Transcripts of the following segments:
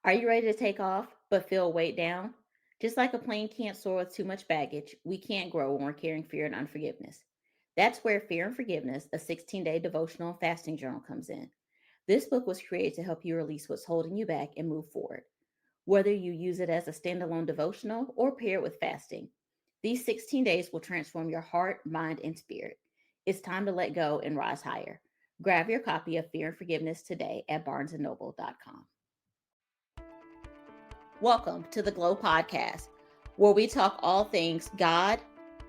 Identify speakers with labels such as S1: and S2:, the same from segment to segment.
S1: Are you ready to take off but feel weighed down? Just like a plane can't soar with too much baggage, we can't grow when we're carrying fear and unforgiveness. That's where Fear and Forgiveness, a 16-day devotional and fasting journal, comes in. This book was created to help you release what's holding you back and move forward. Whether you use it as a standalone devotional or pair it with fasting, these 16 days will transform your heart, mind, and spirit. It's time to let go and rise higher. Grab your copy of Fear and Forgiveness today at barnesandnoble.com. Welcome to the G.L.O.E podcast, where we talk all things God,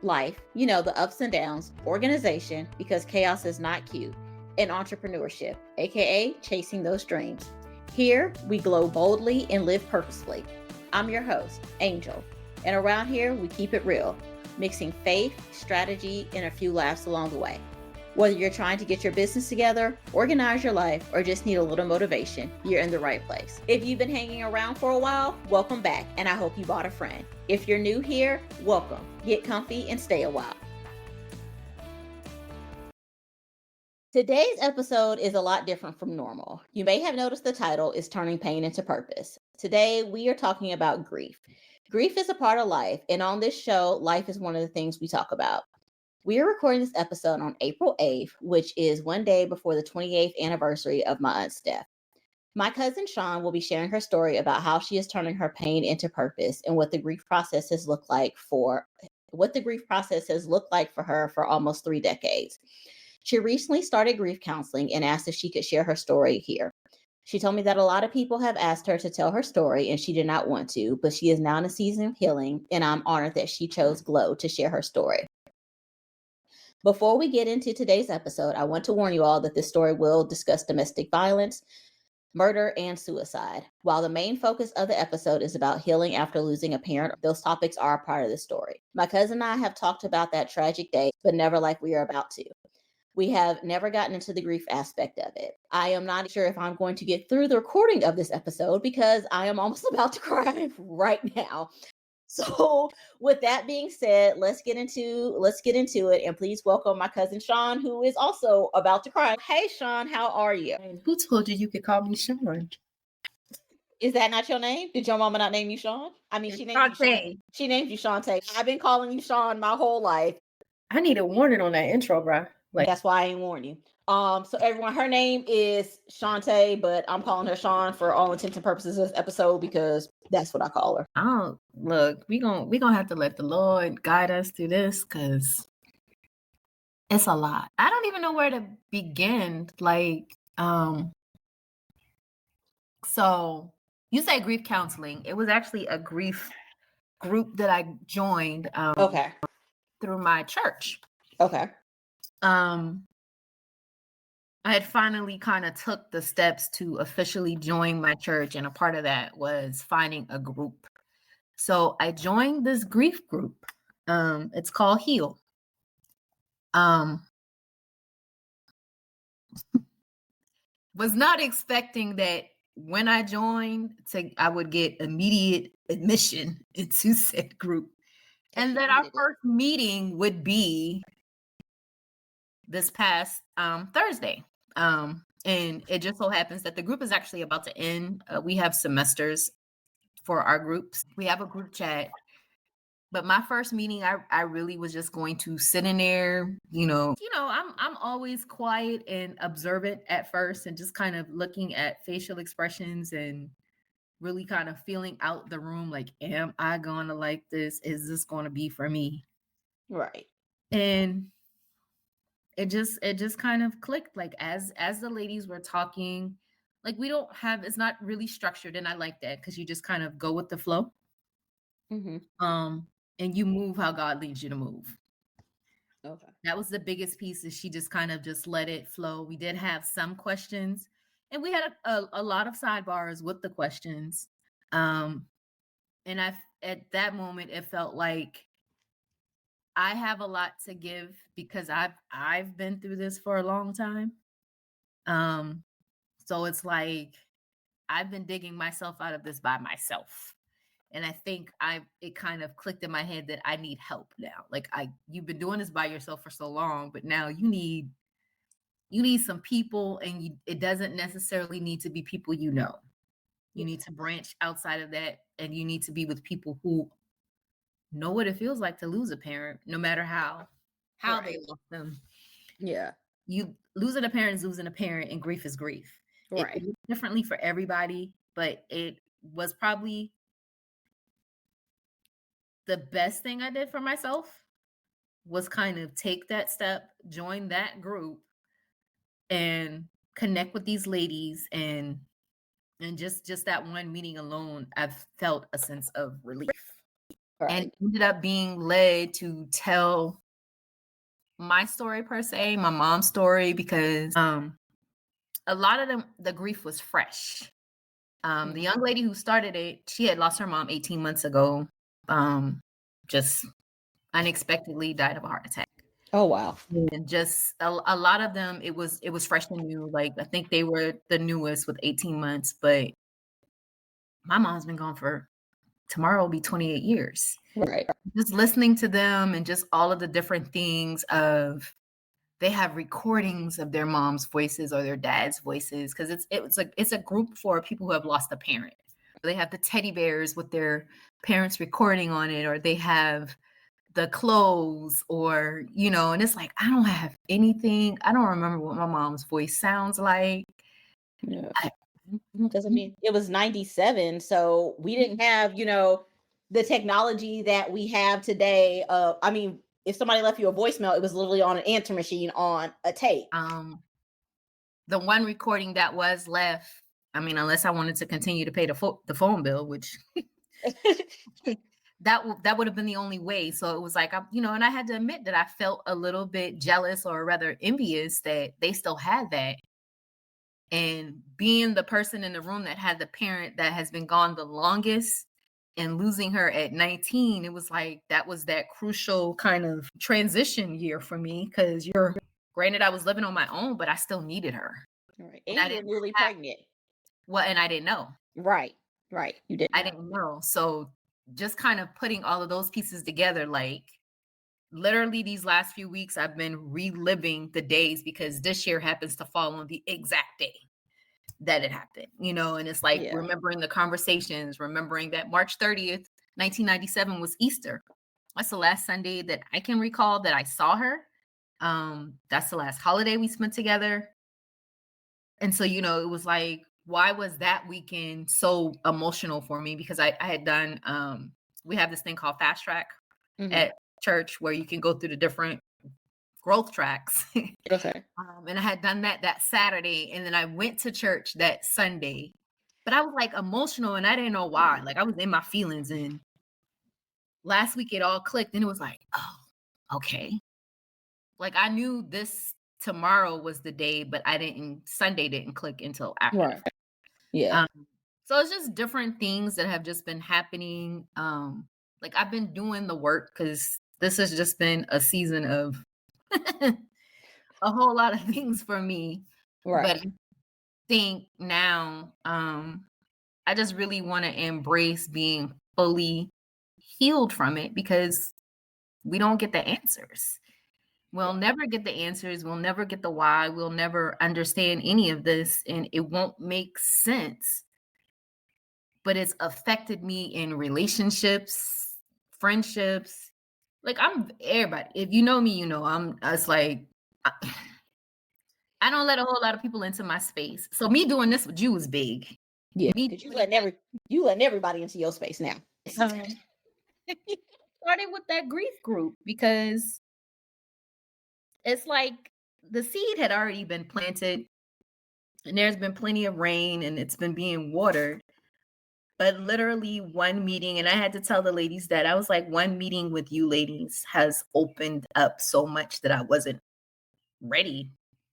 S1: life, the ups and downs, organization, because chaos is not cute, and entrepreneurship, aka chasing those dreams. Here, we glow boldly and live purposefully. I'm your host, Angel, and around here, we keep it real, mixing faith, strategy, and a few laughs along the way. Whether you're trying to get your business together, organize your life, or just need a little motivation, you're in the right place. If you've been hanging around for a while, welcome back, and I hope you bought a friend. If you're new here, welcome. Get comfy and stay a while. Today's episode is a lot different from normal. You may have noticed the title is Turning Pain into Purpose. Today, we are talking about grief. Grief is a part of life, and on this show, life is one of the things we talk about. We are recording this episode on April 8th, which is one day before the 28th anniversary of my aunt's death. My cousin Sean will be sharing her story about how she is turning her pain into purpose and what the grief process has looked like for her for almost 3 decades. She recently started grief counseling and asked if she could share her story here. She told me that a lot of people have asked her to tell her story and she did not want to, but she is now in a season of healing, and I'm honored that she chose G.L.O.E to share her story. Before we get into today's episode, I want to warn you all that this story will discuss domestic violence, murder, and suicide. While the main focus of the episode is about healing after losing a parent, those topics are a part of the story. My cousin and I have talked about that tragic day, but never like we are about to. We have never gotten into the grief aspect of it. I am not sure if I'm going to get through the recording of this episode because I am almost about to cry right now. So with that being said, let's get into it, and please welcome my cousin Sean, who is also about to cry. Hey Sean, how are you?
S2: Who told you could call me Sean?
S1: Is that not your name? Did your mama not name you Sean? I mean, she named you She named you Chantha. I've been calling you Sean my whole life.
S2: I need a warning on that intro, bro.
S1: That's why I ain't warn you. So everyone, her name is Chantha, but I'm calling her Sean for all intents and purposes of this episode because that's what I call her.
S2: Oh, look, we gonna have to let the Lord guide us through this because it's a lot. I don't even know where to begin. So you say grief counseling. It was actually a grief group that I joined through my church.
S1: Okay.
S2: I had finally kind of took the steps to officially join my church, and a part of that was finding a group. So I joined this grief group. It's called Heal. Was not expecting that when I joined, I would get immediate admission into said group, and that our first meeting would be this past Thursday. And it just so happens that the group is actually about to end. We have semesters for our groups. We have a group chat. But my first meeting, I really was just going to sit in there, I'm always quiet and observant at first and just kind of looking at facial expressions and really kind of feeling out the room. Like, am I going to like this? Is this going to be for me?
S1: Right.
S2: And it just kind of clicked. Like as the ladies were talking, like it's not really structured. And I like that because you just kind of go with the flow.
S1: Mm-hmm.
S2: And you move how God leads you to move.
S1: Okay.
S2: That was the biggest piece, is she just kind of just let it flow. We did have some questions, and we had a lot of sidebars with the questions. And at that moment, it felt like I have a lot to give because I've been through this for a long time. So it's like I've been digging myself out of this by myself. And I think it kind of clicked in my head that I need help now. Like you've been doing this by yourself for so long, but now you need some people, and it doesn't necessarily need to be people you know. You need to branch outside of that, and you need to be with people who know what it feels like to lose a parent, no matter how they lost them.
S1: Yeah.
S2: You losing a parent is losing a parent, and grief is grief.
S1: Right.
S2: It looks differently for everybody, but it was probably the best thing I did for myself was kind of take that step, join that group, and connect with these ladies, and just that one meeting alone, I've felt a sense of relief.
S1: Right.
S2: And ended up being led to tell my story per se, my mom's story, because a lot of the grief was fresh. The young lady who started it, she had lost her mom 18 months ago. Just unexpectedly died of a heart attack.
S1: Oh wow.
S2: And just a lot of them, it was fresh and new. Like I think they were the newest with 18 months, but my mom's been gone for tomorrow will be 28 years.
S1: Right.
S2: Just listening to them and just all of the different things of they have recordings of their mom's voices or their dad's voices, because it's a group for people who have lost a parent. They have the teddy bears with their parents recording on it, or they have the clothes, or and it's like I don't have anything. I don't remember what my mom's voice sounds like.
S1: Yeah. Doesn't mean it was 97, so we didn't have, the technology that we have today. I mean, if somebody left you a voicemail, it was literally on an answer machine on a tape.
S2: The one recording that was left, I mean, unless I wanted to continue to pay the phone bill, which that would have been the only way. So it was like, and I had to admit that I felt a little bit jealous, or rather envious, that they still had that. And being the person in the room that had the parent that has been gone the longest and losing her at 19, it was like that was that crucial kind of transition year for me, because granted I was living on my own, but I still needed her.
S1: Right. And you were newly pregnant.
S2: Well, and I didn't know.
S1: Right. You didn't.
S2: I didn't know. So just kind of putting all of those pieces together, like literally these last few weeks, I've been reliving the days, because this year happens to fall on the exact day that it happened, and it's like remembering the conversations, remembering that March 30th, 1997 was Easter. That's the last Sunday that I can recall that I saw her. That's the last holiday we spent together. And so, it was like, why was that weekend so emotional for me? Because I had done, we have this thing called Fast Track at church, where you can go through the different growth tracks.
S1: Okay.
S2: And I had done that Saturday, and then I went to church that Sunday, but I was like emotional, and I didn't know why. Like I was in my feelings, and last week it all clicked, and it was like, oh, okay. Like I knew this tomorrow was the day, but Sunday didn't click until after.
S1: Right. Yeah.
S2: So it's just different things that have just been happening. Like I've been doing the work, because this has just been a season of a whole lot of things for me.
S1: Right.
S2: But I think now I just really want to embrace being fully healed from it, because we don't get the answers. We'll never get the answers. We'll never get the why. We'll never understand any of this, and it won't make sense. But it's affected me in relationships, friendships. Like I'm everybody. If you know me, it's like I don't let a whole lot of people into my space. So me doing this with you is big.
S1: Yeah, because you letting everybody into your space now.
S2: Started with that grief group, because it's like the seed had already been planted, and there's been plenty of rain, and it's been being watered. But literally one meeting, and I had to tell the ladies that I was like, one meeting with you ladies has opened up so much that I wasn't ready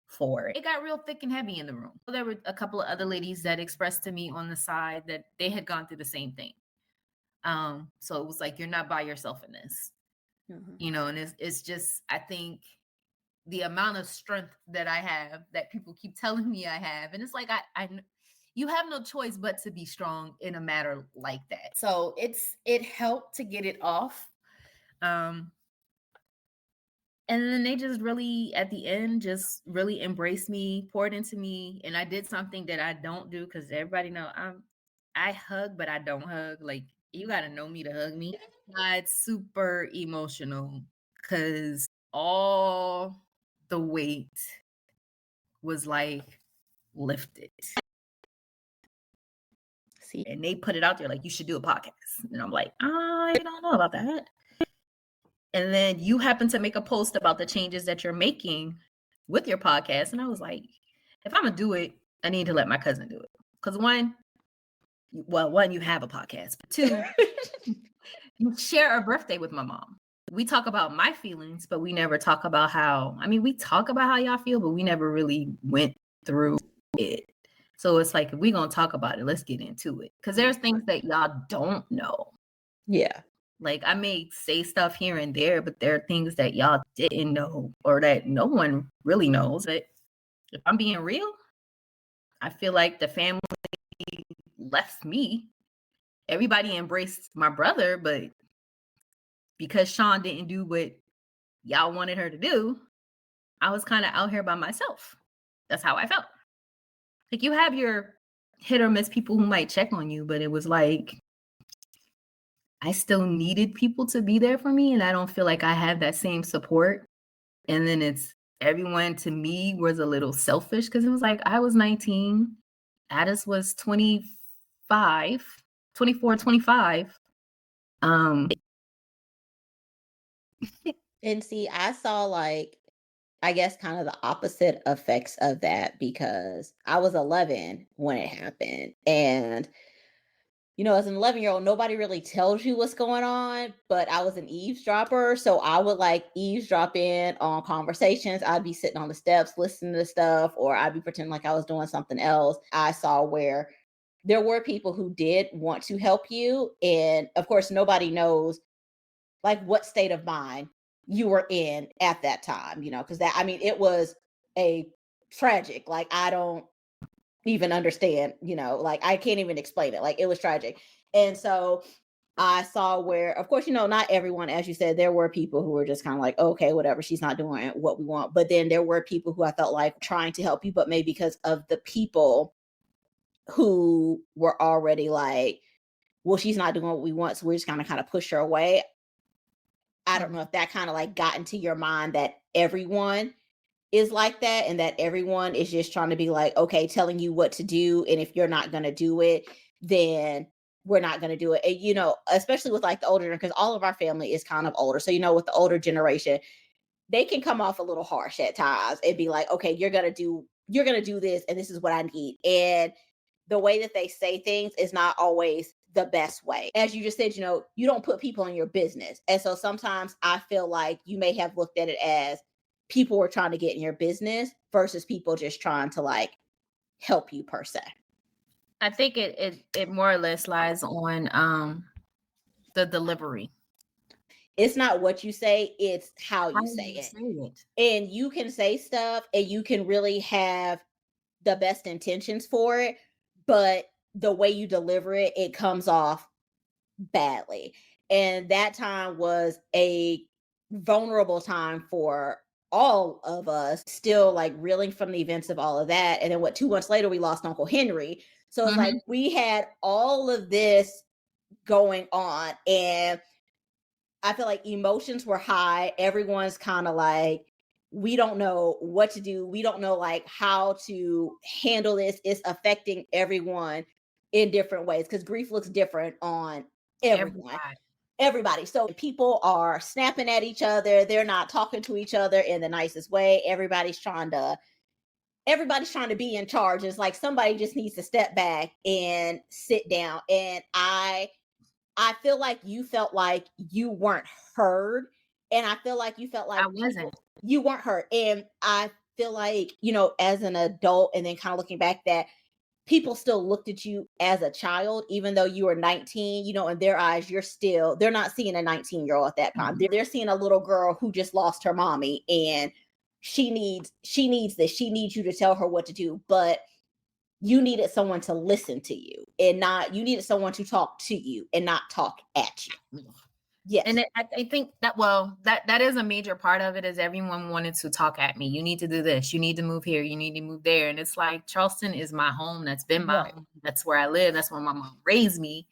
S2: for. It got real thick and heavy in the room. There were a couple of other ladies that expressed to me on the side that they had gone through the same thing. So it was like, you're not by yourself in this, and it's just, I think the amount of strength that I have that people keep telling me I have. And it's like, you have no choice but to be strong in a matter like that. So it helped to get it off. And then they just really, at the end, just really embraced me, poured into me. And I did something that I don't do, because everybody know I hug, but I don't hug. Like, you got to know me to hug me. It's super emotional because all the weight was like lifted. See, and they put it out there like, you should do a podcast. And I'm like, I don't know about that. And then you happen to make a post about the changes that you're making with your podcast. And I was like, if I'm going to do it, I need to let my cousin do it. Because one, you have a podcast. But two, you share a birthday with my mom. We talk about my feelings, but we never talk about we talk about how y'all feel, but we never really went through it. So it's like, if we're going to talk about it, let's get into it. Because there's things that y'all don't know.
S1: Yeah.
S2: Like, I may say stuff here and there, but there are things that y'all didn't know or that no one really knows. But if I'm being real, I feel like the family left me. Everybody embraced my brother, but because Sean didn't do what y'all wanted her to do, I was kind of out here by myself. That's how I felt. Like, you have your hit or miss people who might check on you, but it was like, I still needed people to be there for me, and I don't feel like I had that same support. And then everyone to me was a little selfish because it was like, I was 19, Addis was 24, 25.
S1: And see, I saw I guess kind of the opposite effects of that because I was 11 when it happened. And, as an 11-year-old, nobody really tells you what's going on, but I was an eavesdropper. So I would eavesdrop in on conversations. I'd be sitting on the steps, listening to stuff, or I'd be pretending like I was doing something else. I saw where there were people who did want to help you. And of course, nobody knows what state of mind you were in at that time, because it was a tragic, I don't even understand, I can't even explain it. It was tragic. And so I saw where, of course, not everyone, as you said, there were people who were just kind of like, okay, whatever, she's not doing what we want. But then there were people who I felt like trying to help you, but maybe because of the people who were already like, well, she's not doing what we want, so we're just kind of push her away. I don't know if that kind of got into your mind that everyone is like that and that everyone is just trying to be like, okay, telling you what to do. And if you're not going to do it, then we're not going to do it. And, especially with the older, because all of our family is kind of older. So, with the older generation, they can come off a little harsh at times and be like, okay, you're going to do this. And this is what I need. And the way that they say things is not always the best way. As you just said, you don't put people in your business. And so sometimes I feel like you may have looked at it as people were trying to get in your business versus people just trying to help you per se.
S2: I think it more or less lies on the delivery.
S1: It's not what you say, it's how you say it. And you can say stuff and you can really have the best intentions for it, but the way you deliver it, it comes off badly. And that time was a vulnerable time for all of us, still reeling from the events of all of that. And then 2 months later, we lost Uncle Henry. So it's we had all of this going on, and I feel like emotions were high. Everyone's kind of we don't know what to do. We don't know how to handle this. It's affecting everyone in different ways because grief looks different on everyone. Everybody. So people are snapping at each other. They're not talking to each other in the nicest way. Everybody's trying to be in charge. It's like somebody just needs to step back and sit down. And I feel like you felt like you weren't heard. And I feel like you felt like
S2: I wasn't.
S1: You weren't heard. And I feel like, as an adult and then kind of looking back, that people still looked at you as a child, even though you were 19, in their eyes, they're not seeing a 19-year-old at that time. They're seeing a little girl who just lost her mommy and she needs this. She needs you to tell her what to do. But you needed someone to listen to you and you needed someone to talk to you and not talk at you. Yes.
S2: And I think that, well, that is a major part of it, is everyone wanted to talk at me. You need to do this. You need to move here. You need to move there. And it's like, Charleston is my home. That's been my home. That's where I live. That's where my mom raised me.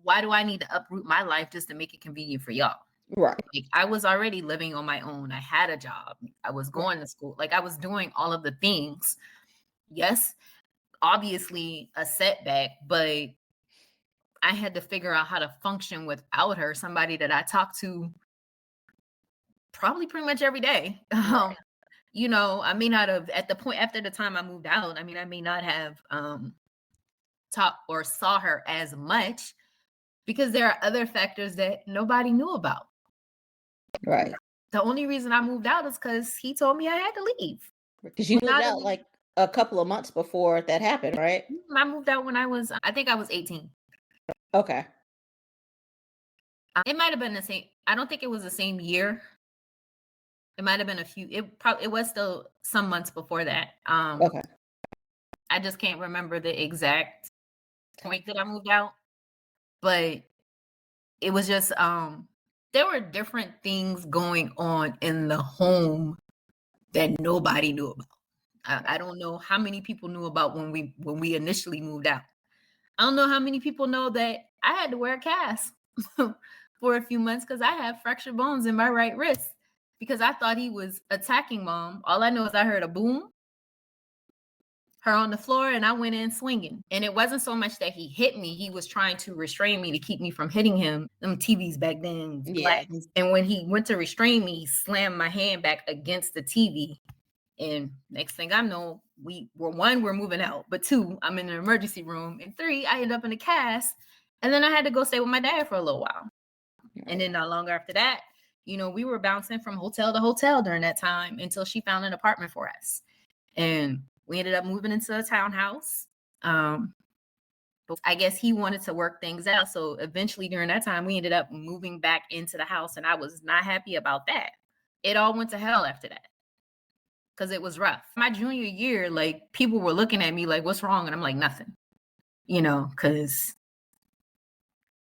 S2: Why do I need to uproot my life just to make it convenient for y'all?
S1: Right.
S2: Like, I was already living on my own. I had a job. I was going to school. Like, I was doing all of the things. Yes, obviously a setback, but I had to figure out how to function without her, somebody that I talk to probably pretty much every day.
S1: Right.
S2: You know, I may not have, at the point after the time I moved out, I mean, I may not have talked or saw her as much, because there are other factors that nobody knew about.
S1: Right.
S2: The only reason I moved out is because he told me I had to leave.
S1: Because you moved out like a couple of months before that happened, right?
S2: I moved out when I think I was 18.
S1: Okay.
S2: It might have been the same. I don't think it was the same year. It might have been a few. It was still some months before that.
S1: Okay.
S2: I just can't remember the exact point that I moved out, but it was just there were different things going on in the home that nobody knew about. I don't know how many people knew about when we initially moved out. I don't know how many people know that I had to wear a cast for a few months because I have fractured bones in my right wrist, because I thought he was attacking mom. All I know is I heard a boom, her on the floor, and I went in swinging. And it wasn't so much that he hit me. He was trying to restrain me to keep me from hitting him. Them TVs back then, black. And when he went to restrain me, he slammed my hand back against the TV. And next thing I know, we're moving out. But 2, I'm in an emergency room. And 3, I end up in a cast. And then I had to go stay with my dad for a little while. Right. And then not long after that, you know, we were bouncing from hotel to hotel during that time until she found an apartment for us. And we ended up moving into a townhouse. But I guess he wanted to work things out. So eventually during that time, we ended up moving back into the house. And I was not happy about that. It all went to hell after that, because it was rough. My junior year, like, people were looking at me like, what's wrong? And I'm like, nothing, you know, because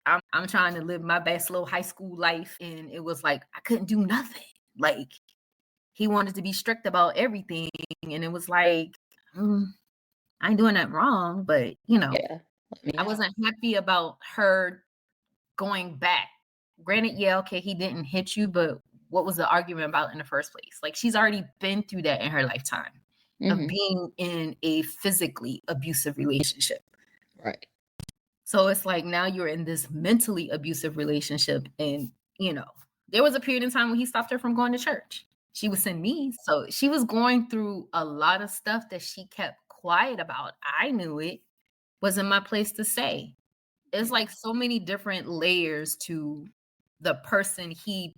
S2: I'm trying to live my best little high school life. And it was like, I couldn't do nothing. Like, he wanted to be strict about everything. And it was like, I ain't doing that wrong, but, you know, I wasn't happy about her going back. Granted, yeah, okay, he didn't hit you, but what was the argument about in the first place? Like, she's already been through that in her lifetime of being in a physically abusive relationship.
S1: Right.
S2: So it's like, now you're in this mentally abusive relationship. And, you know, there was a period in time when he stopped her from going to church. She would send me. So she was going through a lot of stuff that she kept quiet about. I knew it. Wasn't my place to say. It's like so many different layers to the person he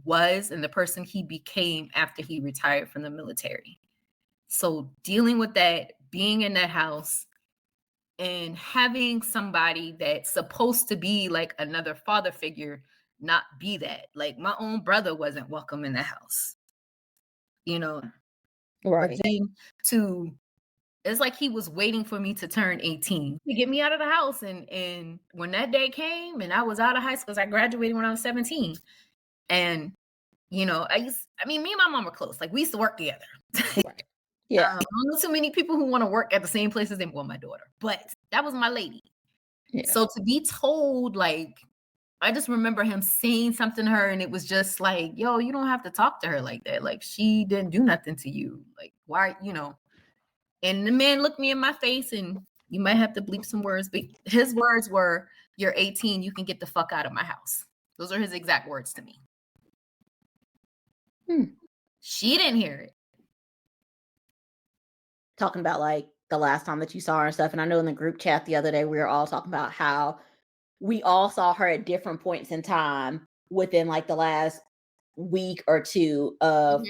S2: was and the person he became after he retired from the military. So dealing with that, being in that house, and having somebody that's supposed to be like another father figure not be that. Like, my own brother wasn't welcome in the house, you know. Right. But then it's like he was waiting for me to turn 18 to get me out of the house. And when that day came and I was out of high school, because I graduated when I was 17. And, you know, me and my mom were close. Like, we used to work together.
S1: Right. Yeah.
S2: I don't know too many people who want to work at the same place as them. Well, my daughter, but that was my lady. Yeah. So to be told, like, I just remember him saying something to her, and it was just like, yo, you don't have to talk to her like that. Like, she didn't do nothing to you. Like, why, you know? And the man looked me in my face, and you might have to bleep some words, but his words were, you're 18, you can get the fuck out of my house. Those are his exact words to me. She didn't hear it.
S1: Talking about like the last time that you saw her and stuff. And I know in the group chat the other day, we were all talking about how we all saw her at different points in time within like the last week or 2 of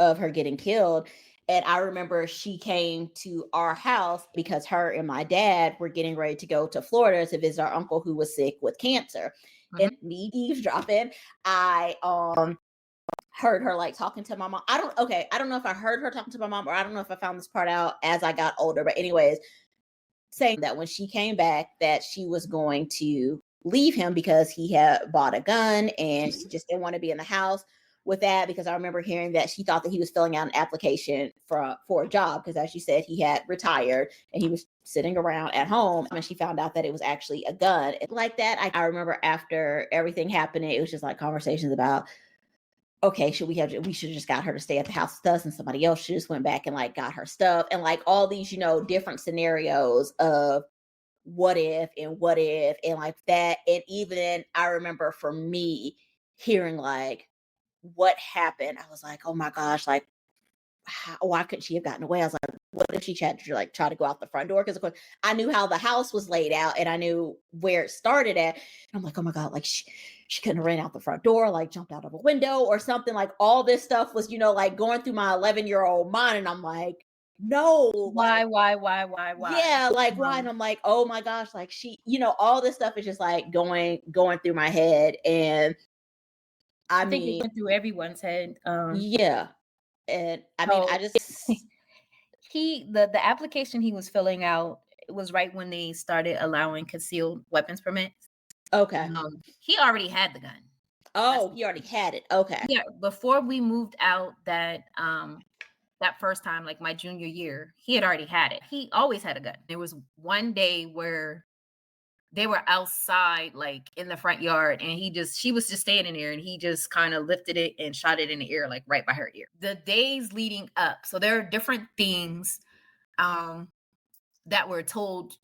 S1: her getting killed. And I remember she came to our house because her and my dad were getting ready to go to Florida to visit our uncle who was sick with cancer. And me eavesdropping, I heard her like talking to my mom. I don't know if I heard her talking to my mom, or I don't know if I found this part out as I got older, but anyways, saying that when she came back that she was going to leave him because he had bought a gun and she just didn't want to be in the house with that, because I remember hearing that she thought that he was filling out an application for a job because, as you said, he had retired and he was sitting around at home, and she found out that it was actually a gun. Like that, I remember after everything happening, it was just like conversations about, okay, we should have just got her to stay at the house with us, and somebody else should just went back and like got her stuff, and like all these, different scenarios of what if and like that. And even I remember for me hearing like what happened, I was like, oh my gosh, like why couldn't she have gotten away? I was like, what if she tried to like try to go out the front door? Because of course I knew how the house was laid out and I knew where it started at. And I'm like, oh my God, like she couldn't have ran out the front door, like jumped out of a window or something. Like all this stuff was, like going through my 11-year-old mind. And I'm like, no,
S2: Why?
S1: yeah, like why? And I'm like, oh my gosh, like she, all this stuff is just like going through my head. And
S2: I think it went through everyone's head.
S1: Yeah. And I mean, I just
S2: the application he was filling out, it was right when they started allowing concealed weapons permits.
S1: Okay.
S2: He already had the gun.
S1: Oh, he already had it. Okay.
S2: Yeah, before we moved out that first time, like my junior year, he had already had it. He always had a gun. There was one day where they were outside, like in the front yard, and she was just standing there, and he just kind of lifted it and shot it in the air, like right by her ear. The days leading up, so there are different things that were told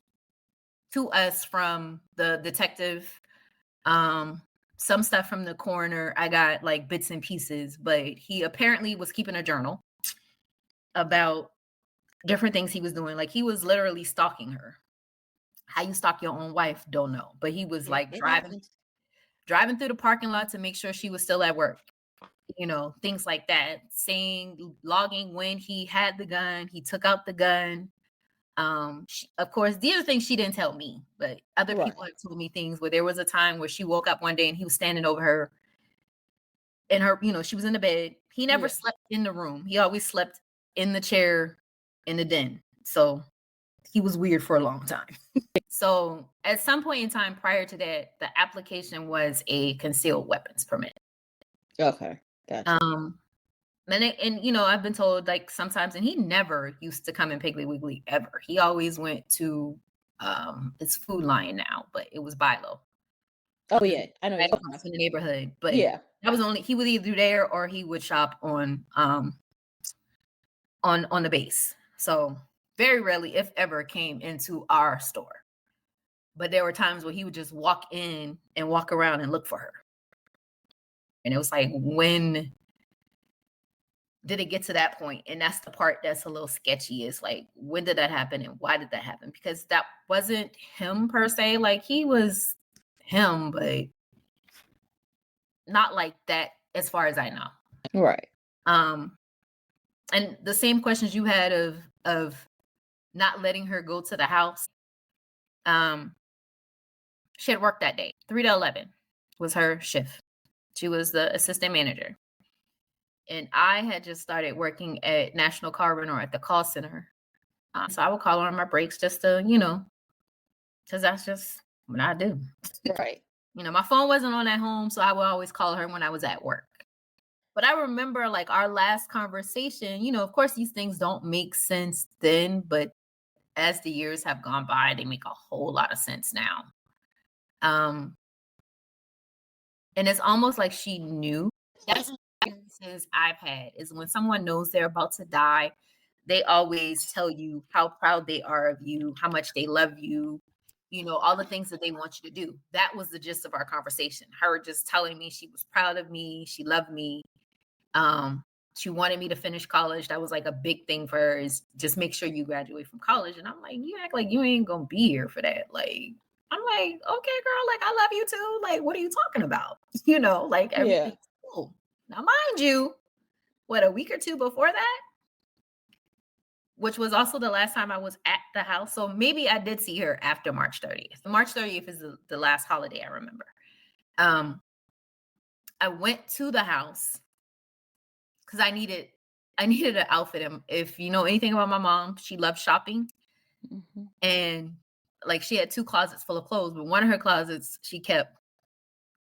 S2: to us from the detective, some stuff from the coroner. I got like bits and pieces, but he apparently was keeping a journal about different things he was doing. Like he was literally stalking her. How you stalk your own wife, don't know. But he was like driving through the parking lot to make sure she was still at work. Things like that. Logging when he had the gun, he took out the gun. Of course, these are things she didn't tell me, but other people have told me things where there was a time where she woke up one day and he was standing over her and her, she was in the bed. He never slept in the room. He always slept in the chair in the den. So he was weird for a long time. So at some point in time prior to that, the application was a concealed weapons permit.
S1: Okay. Gotcha.
S2: And I've been told like sometimes, and he never used to come in Piggly Wiggly ever. He always went to it's Food Lion now, but it was Bi-Lo.
S1: Oh yeah, I know.
S2: Right across in the neighborhood, but
S1: yeah,
S2: that was he would either there or he would shop on the base. So very rarely, if ever, came into our store. But there were times where he would just walk in and walk around and look for her. And it was like, when did it get to that point? And that's the part that's a little sketchy, is like, when did that happen and why did that happen? Because that wasn't him per se. Like he was him, but not like that as far as I know.
S1: Right.
S2: And the same questions you had of not letting her go to the house. She had worked that day. 3 to 11 was her shift. She was the assistant manager. And I had just started working at National Car Rental at the call center. So I would call her on my breaks just to, because that's just what I do.
S1: Right.
S2: My phone wasn't on at home, so I would always call her when I was at work. But I remember like our last conversation, of course, these things don't make sense then, but as the years have gone by, they make a whole lot of sense now. And it's almost like she knew. That's experiences I've had is when someone knows they're about to die, they always tell you how proud they are of you, how much they love you, all the things that they want you to do. That was the gist of our conversation. Her just telling me she was proud of me, she loved me. She wanted me to finish college. That was like a big thing for her, is just make sure you graduate from college. And I'm like, you act like you ain't gonna be here for that. Like, I'm like, okay, girl, like I love you too. Like, what are you talking about? Like everything's cool. Now, mind you, a week or two before that, which was also the last time I was at the house. So maybe I did see her after March 30th. March 30th is the last holiday I remember. I went to the house because I needed an outfit. If you know anything about my mom, she loved shopping. Mm-hmm. And like she had 2 closets full of clothes, but one of her closets she kept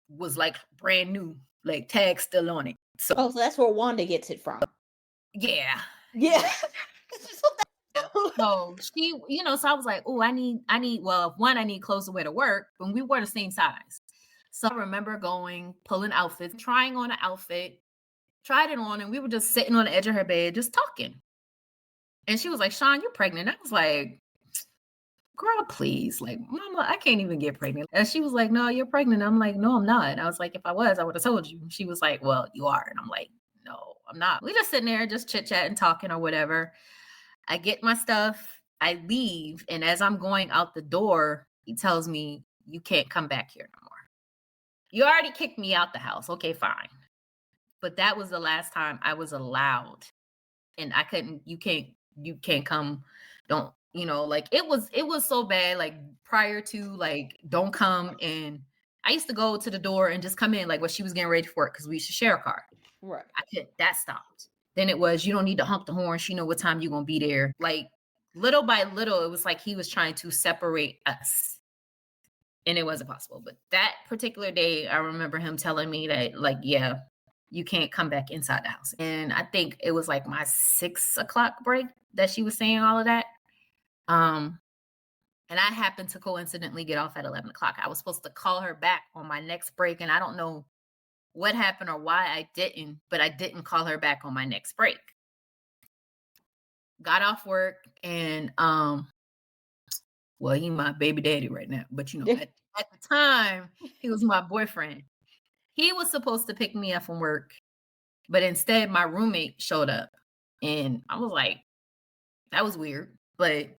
S2: was like brand new, like tag still on it. So
S1: Oh, so that's where Wanda gets it from.
S2: yeah.
S1: Yeah.
S2: So she, so I was like, oh, I need, well, one, I need clothes to wear to work, but we were the same size. So I remember going, pulling outfits, trying on an outfit, tried it on, and we were just sitting on the edge of her bed, just talking. And she was like, Sean, you're pregnant. I was like, girl, please. Like, mama, I can't even get pregnant. And she was like, no, you're pregnant. I'm like, no, I'm not. And I was like, if I was, I would have told you. She was like, well, you are. And I'm like, no, I'm not. We just sitting there, just chit-chatting, talking or whatever. I get my stuff, I leave, and as I'm going out the door, he tells me, you can't come back here no more. You already kicked me out the house. Okay, fine. But that was the last time I was allowed. And I couldn't, you can't come. Don't, like it was so bad. Like prior to like, don't come. And I used to go to the door and just come in like when she was getting ready for work because we used to share a car.
S1: Right.
S2: That stopped. Then it was, you don't need to honk the horn. She know what time you're going to be there. Like little by little, it was like he was trying to separate us. And it wasn't possible. But that particular day, I remember him telling me that, like, yeah, you can't come back inside the house. And I think it was like my 6 o'clock break that she was saying all of that. And I happened to coincidentally get off at 11 o'clock. I was supposed to call her back on my next break. And I don't know what happened or why I didn't, but I didn't call her back on my next break. Got off work and well, he my baby daddy right now, but at the time he was my boyfriend. He was supposed to pick me up from work, but instead my roommate showed up and I was like, that was weird. But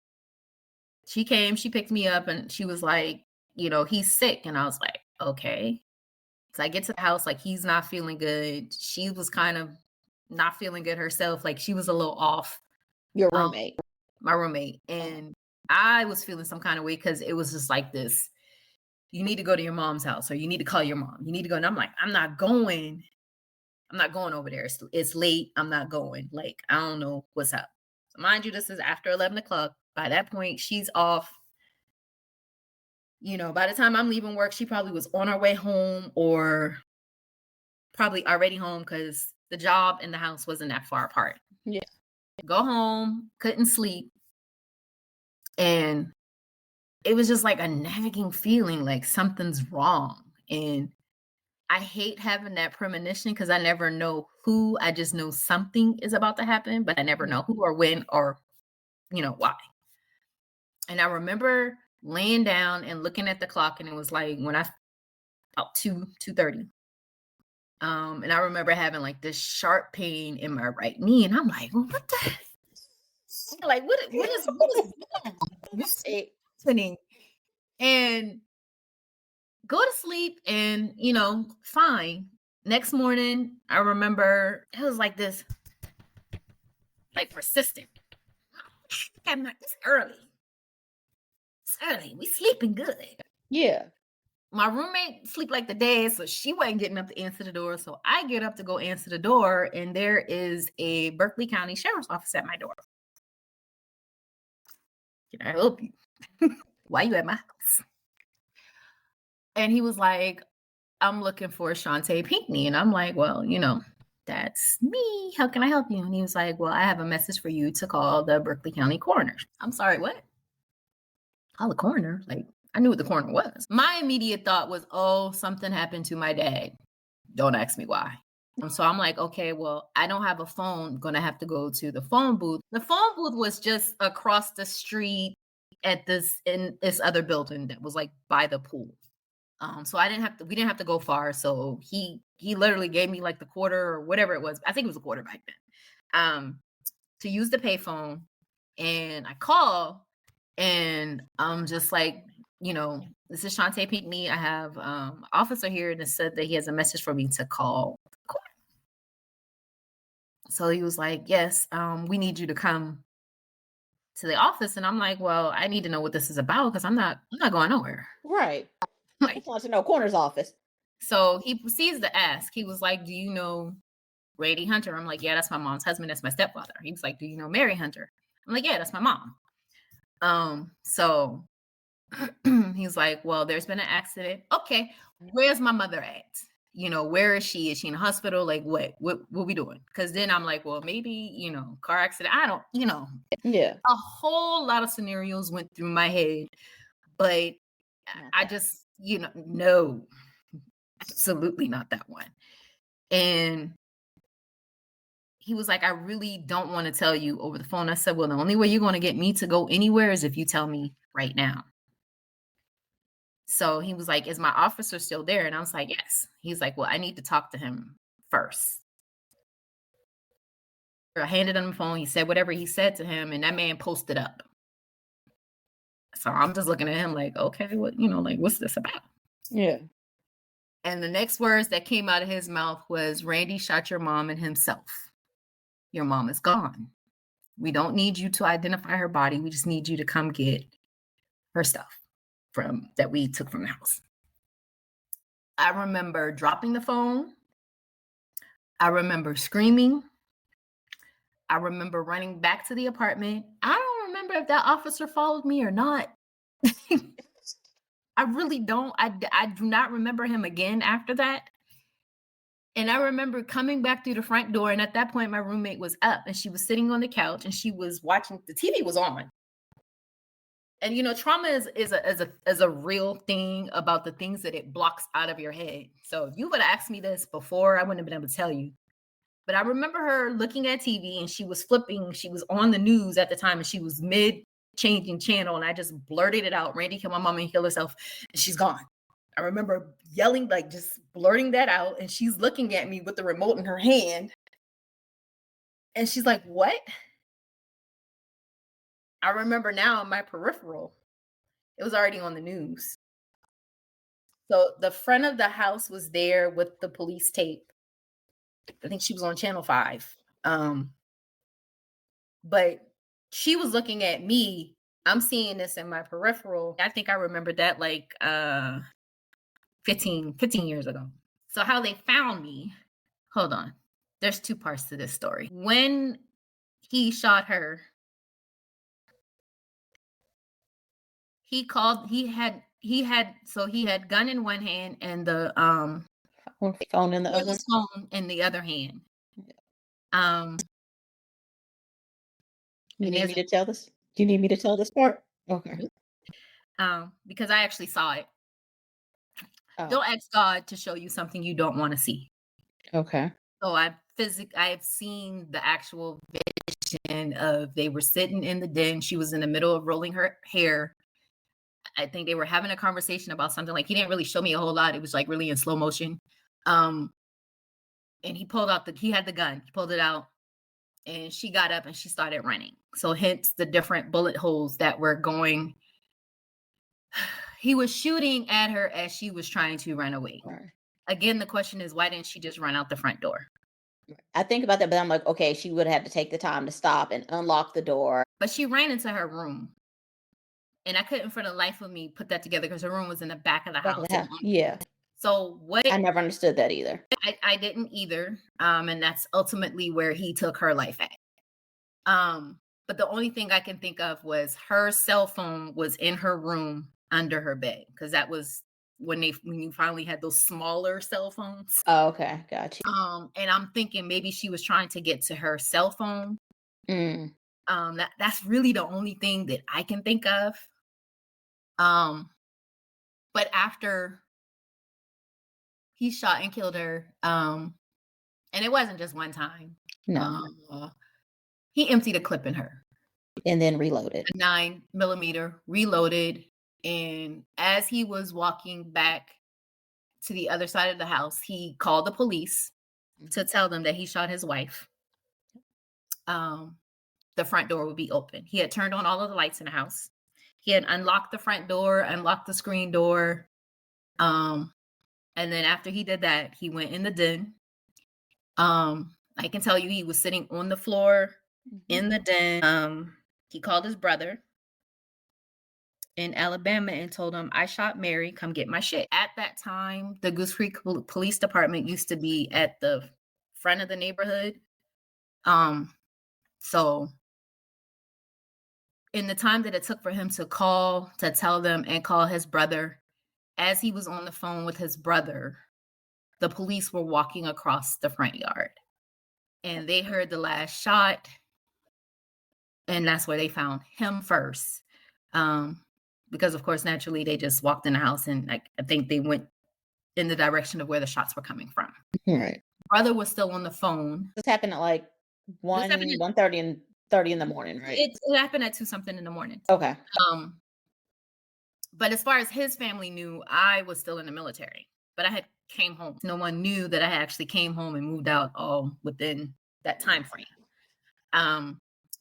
S2: she came, she picked me up and she was like, he's sick. And I was like, okay. So I get to the house, like he's not feeling good. She was kind of not feeling good herself. Like she was a little off.
S1: Your roommate.
S2: My roommate. And I was feeling some kind of way because it was just like this. You need to go to your mom's house or you need to call your mom. You need to go. And I'm like, I'm not going over there. It's late. I'm not going. Like, I don't know what's up. So mind you, this is after 11 o'clock. By that point, she's off. By the time I'm leaving work, she probably was on her way home or probably already home because the job and the house wasn't that far apart.
S1: Yeah.
S2: Go home, couldn't sleep. And it was just like a nagging feeling like something's wrong. And I hate having that premonition because I never know who. I just know something is about to happen, but I never know who or when or, why. And I remember laying down and looking at the clock, and it was like when about 2:30. And I remember having like this sharp pain in my right knee, and I'm like, well, what the? Like, what is what's happening? And go to sleep, and fine. Next morning, I remember it was like this, like persistent. I'm not this early. It's early. We sleeping good.
S1: Yeah.
S2: My roommate sleep like the dead, so she wasn't getting up to answer the door. So I get up to go answer the door, and there is a Berkeley County Sheriff's Office at my door. Can I help you? Why you at my house? And he was like, I'm looking for Chantha Pinckney. And I'm like, well, that's me. How can I help you? And he was like, well, I have a message for you to call the Berkeley County coroner. I'm sorry, what? Call the coroner? Like, I knew what the coroner was. My immediate thought was, oh, something happened to my dad. Don't ask me why. So I'm like, okay, well, I don't have a phone. I'm going to have to go to the phone booth. The phone booth was just across the street in this other building that was like by the pool. So we didn't have to go far. So he literally gave me like the quarter or whatever it was. I think it was a quarter back then, to use the payphone. And I call and I'm just like, this is Chantha Pinckney. I have an officer here and it said that he has a message for me to call. So he was like, yes, we need you to come to the office. And I'm like, well, I need to know what this is about because I'm not going nowhere.
S1: Right. I want to know coroner's office.
S2: So he proceeds to ask. He was like, do you know Grady Hunter? I'm like, yeah, that's my mom's husband. That's my stepfather. He was like, do you know Mary Hunter? I'm like, yeah, that's my mom. So He's like, well, there's been an accident. Okay, where's my mother at? Where is she? Is she in the hospital? Like, what we doing? Because then I'm like, well, maybe, car accident. I don't,
S1: Yeah.
S2: a whole lot of scenarios went through my head, but I just, no, absolutely not that one. And he was like, I really don't want to tell you over the phone. I said, well, the only way you're going to get me to go anywhere is if you tell me right now. So he was like, is my officer still there? And I was like, yes. He's like, well, I need to talk to him first. I handed him the phone. He said whatever he said to him, and that man posted up. So I'm just looking at him like, okay, what, what's this about?
S1: Yeah.
S2: And the next words that came out of his mouth was, Randy shot your mom and himself. Your mom is gone. We don't need you to identify her body. We just need you to come get her stuff that we took from the house. I remember dropping the phone. I remember screaming. I remember running back to the apartment. I don't remember if that officer followed me or not. I really don't. I do not remember him again after that. And I remember coming back through the front door, and at that point, my roommate was up, and she was sitting on the couch, and she was watching. The TV was on. And trauma is a real thing about the things that it blocks out of your head. So if you would have asked me this before, I wouldn't have been able to tell you. But I remember her looking at TV, and she was flipping. She was on the news at the time, and she was mid changing channel, and I just blurted it out, Randy killed my mom and killed herself, and she's gone. I remember yelling, like just blurting that out, and she's looking at me with the remote in her hand, and she's like, what? I remember now in my peripheral, it was already on the news. So the front of the house was there with the police tape. I think she was on Channel 5. But she was looking at me. I'm seeing this in my peripheral. I think I remember that like 15 years ago. So how they found me, hold on. There's two parts to this story. When he shot her, he had gun in one hand and the
S1: phone in the other.
S2: Phone in the other hand.
S1: You need me to tell this? Do you need me to tell this part? Okay.
S2: Because I actually saw it.
S1: Oh.
S2: Don't ask God to show you something you don't want to see.
S1: Okay.
S2: So I've seen the actual vision of they were sitting in the den. She was in the middle of rolling her hair. I think they were having a conversation about something. Like, he didn't really show me a whole lot. It was like really in slow motion. And he pulled out he had the gun. He pulled it out, and she got up and she started running. So hence the different bullet holes that were going. He was shooting at her as she was trying to run away. Right. Again, the question is, why didn't she just run out the front door?
S1: I think about that, but I'm like, okay, she would have to take the time to stop and unlock the door.
S2: But she ran into her room. And I couldn't for the life of me put that together because her room was in the back of the house.
S1: Yeah.
S2: So
S1: I never understood that either.
S2: I didn't either. And that's ultimately where he took her life at. But the only thing I can think of was her cell phone was in her room under her bed, because that was when you finally had those smaller cell phones.
S1: Oh, okay, got you.
S2: And I'm thinking maybe she was trying to get to her cell phone. That's really the only thing that I can think of. But after he shot and killed her, and it wasn't just one time.
S1: No.
S2: He emptied a clip in her.
S1: And then reloaded.
S2: A 9mm, reloaded. And as he was walking back to the other side of the house, he called the police to tell them that he shot his wife. The front door would be open. He had turned on all of the lights in the house. He had unlocked the front door, unlocked the screen door. And then after he did that, he went in the den. I can tell you he was sitting on the floor in the den. He called his brother in Alabama and told him, I shot Mary, come get my shit. At that time, the Goose Creek Police Department used to be at the front of the neighborhood. So in the time that it took for him to call, to tell them and call his brother, as he was on the phone with his brother, the police were walking across the front yard. And they heard the last shot. And that's where they found him first. Because, of course, naturally, they just walked in the house. And I think they went in the direction of where the shots were coming from.
S1: Right.
S2: Brother was still on the phone.
S1: This happened at like 1:30 and 30 in the morning, right?
S2: It happened at 2-something in the morning.
S1: Okay.
S2: But as far as his family knew, I was still in the military. But I had came home. No one knew that I actually came home and moved out all within that time frame.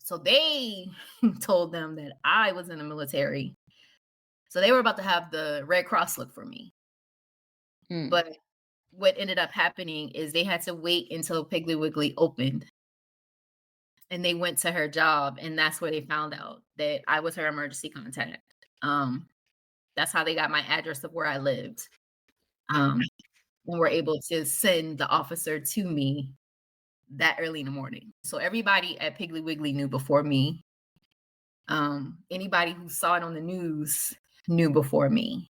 S2: So they told them that I was in the military. So they were about to have the Red Cross look for me. But what ended up happening is they had to wait until Piggly Wiggly opened. And they went to her job, and that's where they found out that I was her emergency contact. That's how they got my address of where I lived. And were able to send the officer to me that early in the morning. So everybody at Piggly Wiggly knew before me. Anybody who saw it on the news knew before me.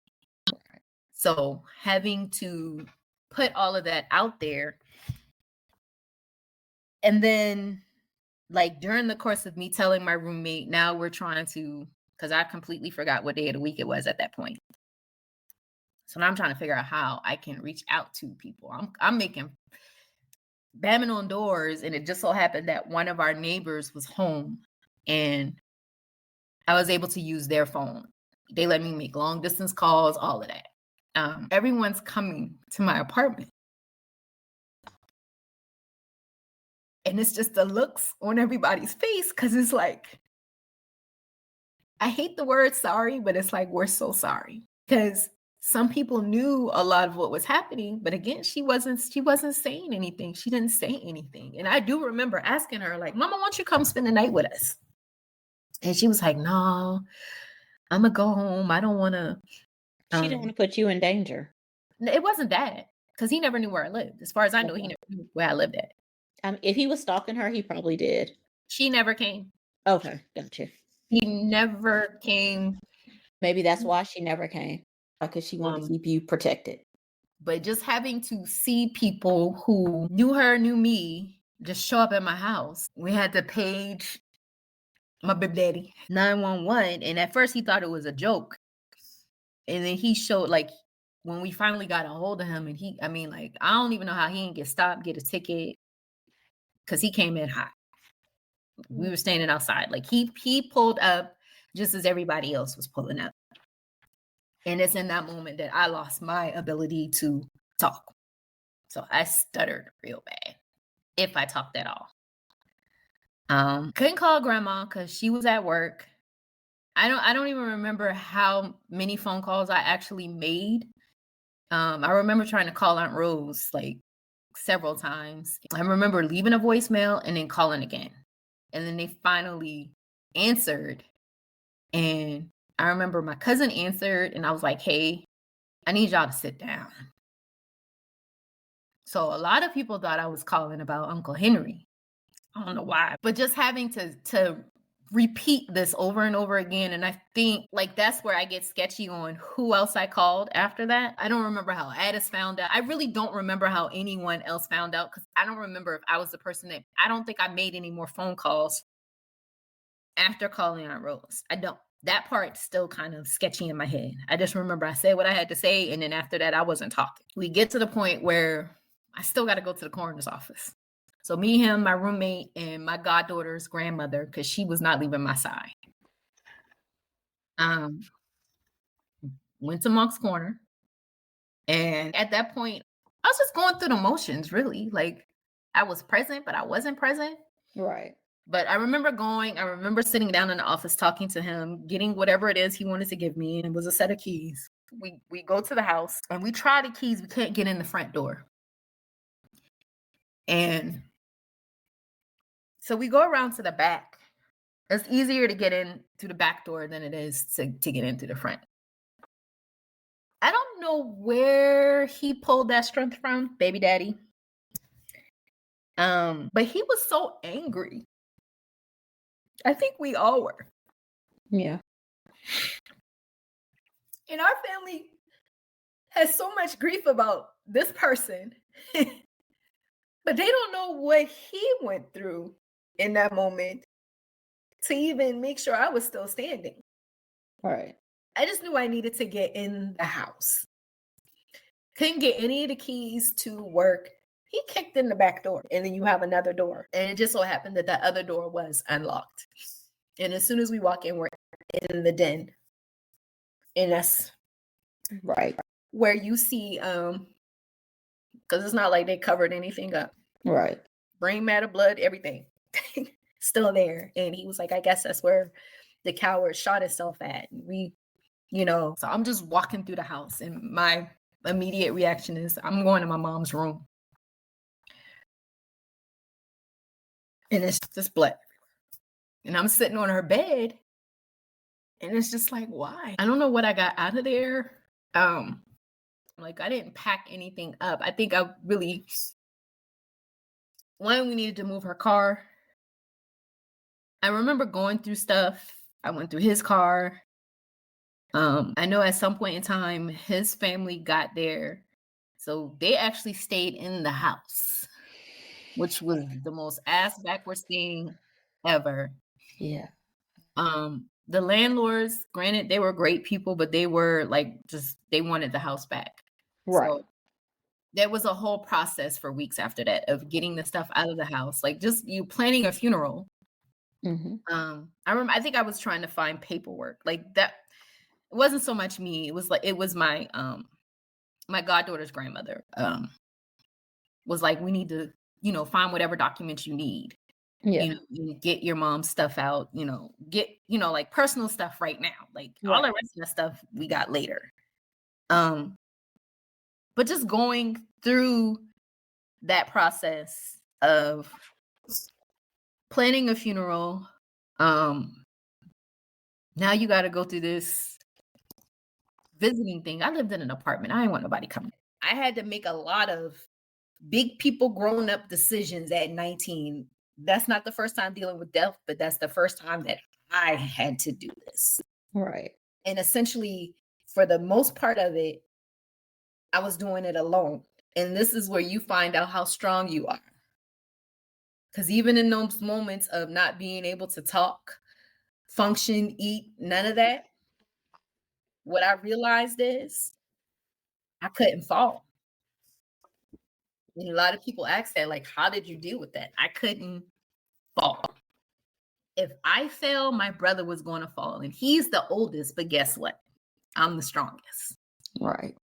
S2: So having to put all of that out there, and then like during the course of me telling my roommate, now we're trying to, because I completely forgot what day of the week it was at that point. So now I'm trying to figure out how I can reach out to people. I'm making bamming on doors, and it just so happened that one of our neighbors was home, and I was able to use their phone. They let me make long distance calls, all of that. Everyone's coming to my apartment. And it's just the looks on everybody's face, because it's like, I hate the word sorry, but it's like, we're so sorry. Because some people knew a lot of what was happening, but again, she wasn't saying anything. She didn't say anything. And I do remember asking her, like, Mama, why don't you come spend the night with us? And she was like, no, I'm gonna go home. I don't want to.
S1: She didn't want to put you in danger.
S2: It wasn't that, because he never knew where I lived. As far as I know, he never knew where I lived at.
S1: If he was stalking her, he probably did.
S2: She never came.
S1: Okay, gotcha.
S2: He never came.
S1: Maybe that's why she never came, because she wanted to keep you protected.
S2: But just having to see people who knew her, knew me, just show up at my house. We had to page my baby daddy 911, and at first he thought it was a joke. And then he showed, like, when we finally got a hold of him, and I don't even know how he didn't get stopped, get a ticket, because he came in hot. We were standing outside. Like, he pulled up just as everybody else was pulling up. And it's in that moment that I lost my ability to talk. So I stuttered real bad, if I talked at all. Couldn't call grandma because she was at work. I don't even remember how many phone calls I actually made. I remember trying to call Aunt Rose like several times. I remember leaving a voicemail and then calling again. And then they finally answered. And I remember my cousin answered, and I was like, hey, I need y'all to sit down. So a lot of people thought I was calling about Uncle Henry. I don't know why, but just having to repeat this over and over again. And I think like that's where I get sketchy on who else I called after that. I don't remember how Addis found out. I really don't remember how anyone else found out, because I don't remember if I was the person that, I don't think I made any more phone calls after calling Aunt Rose. I don't. That part's still kind of sketchy in my head. I just remember I said what I had to say, and then after that, I wasn't talking. We get to the point where I still got to go to the coroner's office. So me, him, my roommate, and my goddaughter's grandmother, because she was not leaving my side. Went to Monk's Corner. And at that point, I was just going through the motions, really. Like, I was present, but I wasn't present.
S1: Right.
S2: But I remember sitting down in the office talking to him, getting whatever it is he wanted to give me. And it was a set of keys. We go to the house and we try the keys. We can't get in the front door. And so we go around to the back. It's easier to get in through the back door than it is to get in through the front. I don't know where he pulled that strength from, baby daddy. But he was so angry. I think we all were.
S1: Yeah.
S2: And our family has so much grief about this person, but they don't know what he went through in that moment to even make sure I was still standing.
S1: Right.
S2: I just knew I needed to get in the house. Couldn't get any of the keys to work. He kicked in the back door, and then you have another door. And it just so happened that that other door was unlocked. And as soon as we walk in, we're in the den. And that's
S1: right
S2: where you see, because it's not like they covered anything up.
S1: Right.
S2: Brain matter, blood, everything still there. And he was like, I guess that's where the coward shot himself at. We, so I'm just walking through the house, and my immediate reaction is I'm going to my mom's room. And it's just blood. And I'm sitting on her bed. And it's just like, why? I don't know what I got out of there. Like I didn't pack anything up. I think I really, one, we needed to move her car. I remember going through stuff. I went through his car. I know at some point in time, his family got there. So they actually stayed in the house, which was the most ass backwards thing ever.
S1: Yeah.
S2: The landlords, granted, they were great people, but they were like, they wanted the house back.
S1: Right.
S2: So there was a whole process for weeks after that of getting the stuff out of the house, like just you planning a funeral.
S1: Mm-hmm.
S2: I think I was trying to find paperwork like that. It wasn't so much me. It was my my goddaughter's grandmother was like, we need to, find whatever documents you need.
S1: Yeah.
S2: Get your mom's stuff out, get, like personal stuff right now. Like all the rest of the stuff we got later. But just going through that process of planning a funeral, now you got to go through this visiting thing. I lived in an apartment. I didn't want nobody coming. I had to make a lot of big people grown up decisions at 19. That's not the first time dealing with death, but that's the first time that I had to do this.
S1: Right.
S2: And essentially, for the most part of it, I was doing it alone. And this is where you find out how strong you are. Because even in those moments of not being able to talk, function, eat, none of that, what I realized is I couldn't fall. And a lot of people ask that, like, how did you deal with that? I couldn't fall. If I fell, my brother was going to fall. And he's the oldest, but guess what? I'm the strongest.
S1: Right.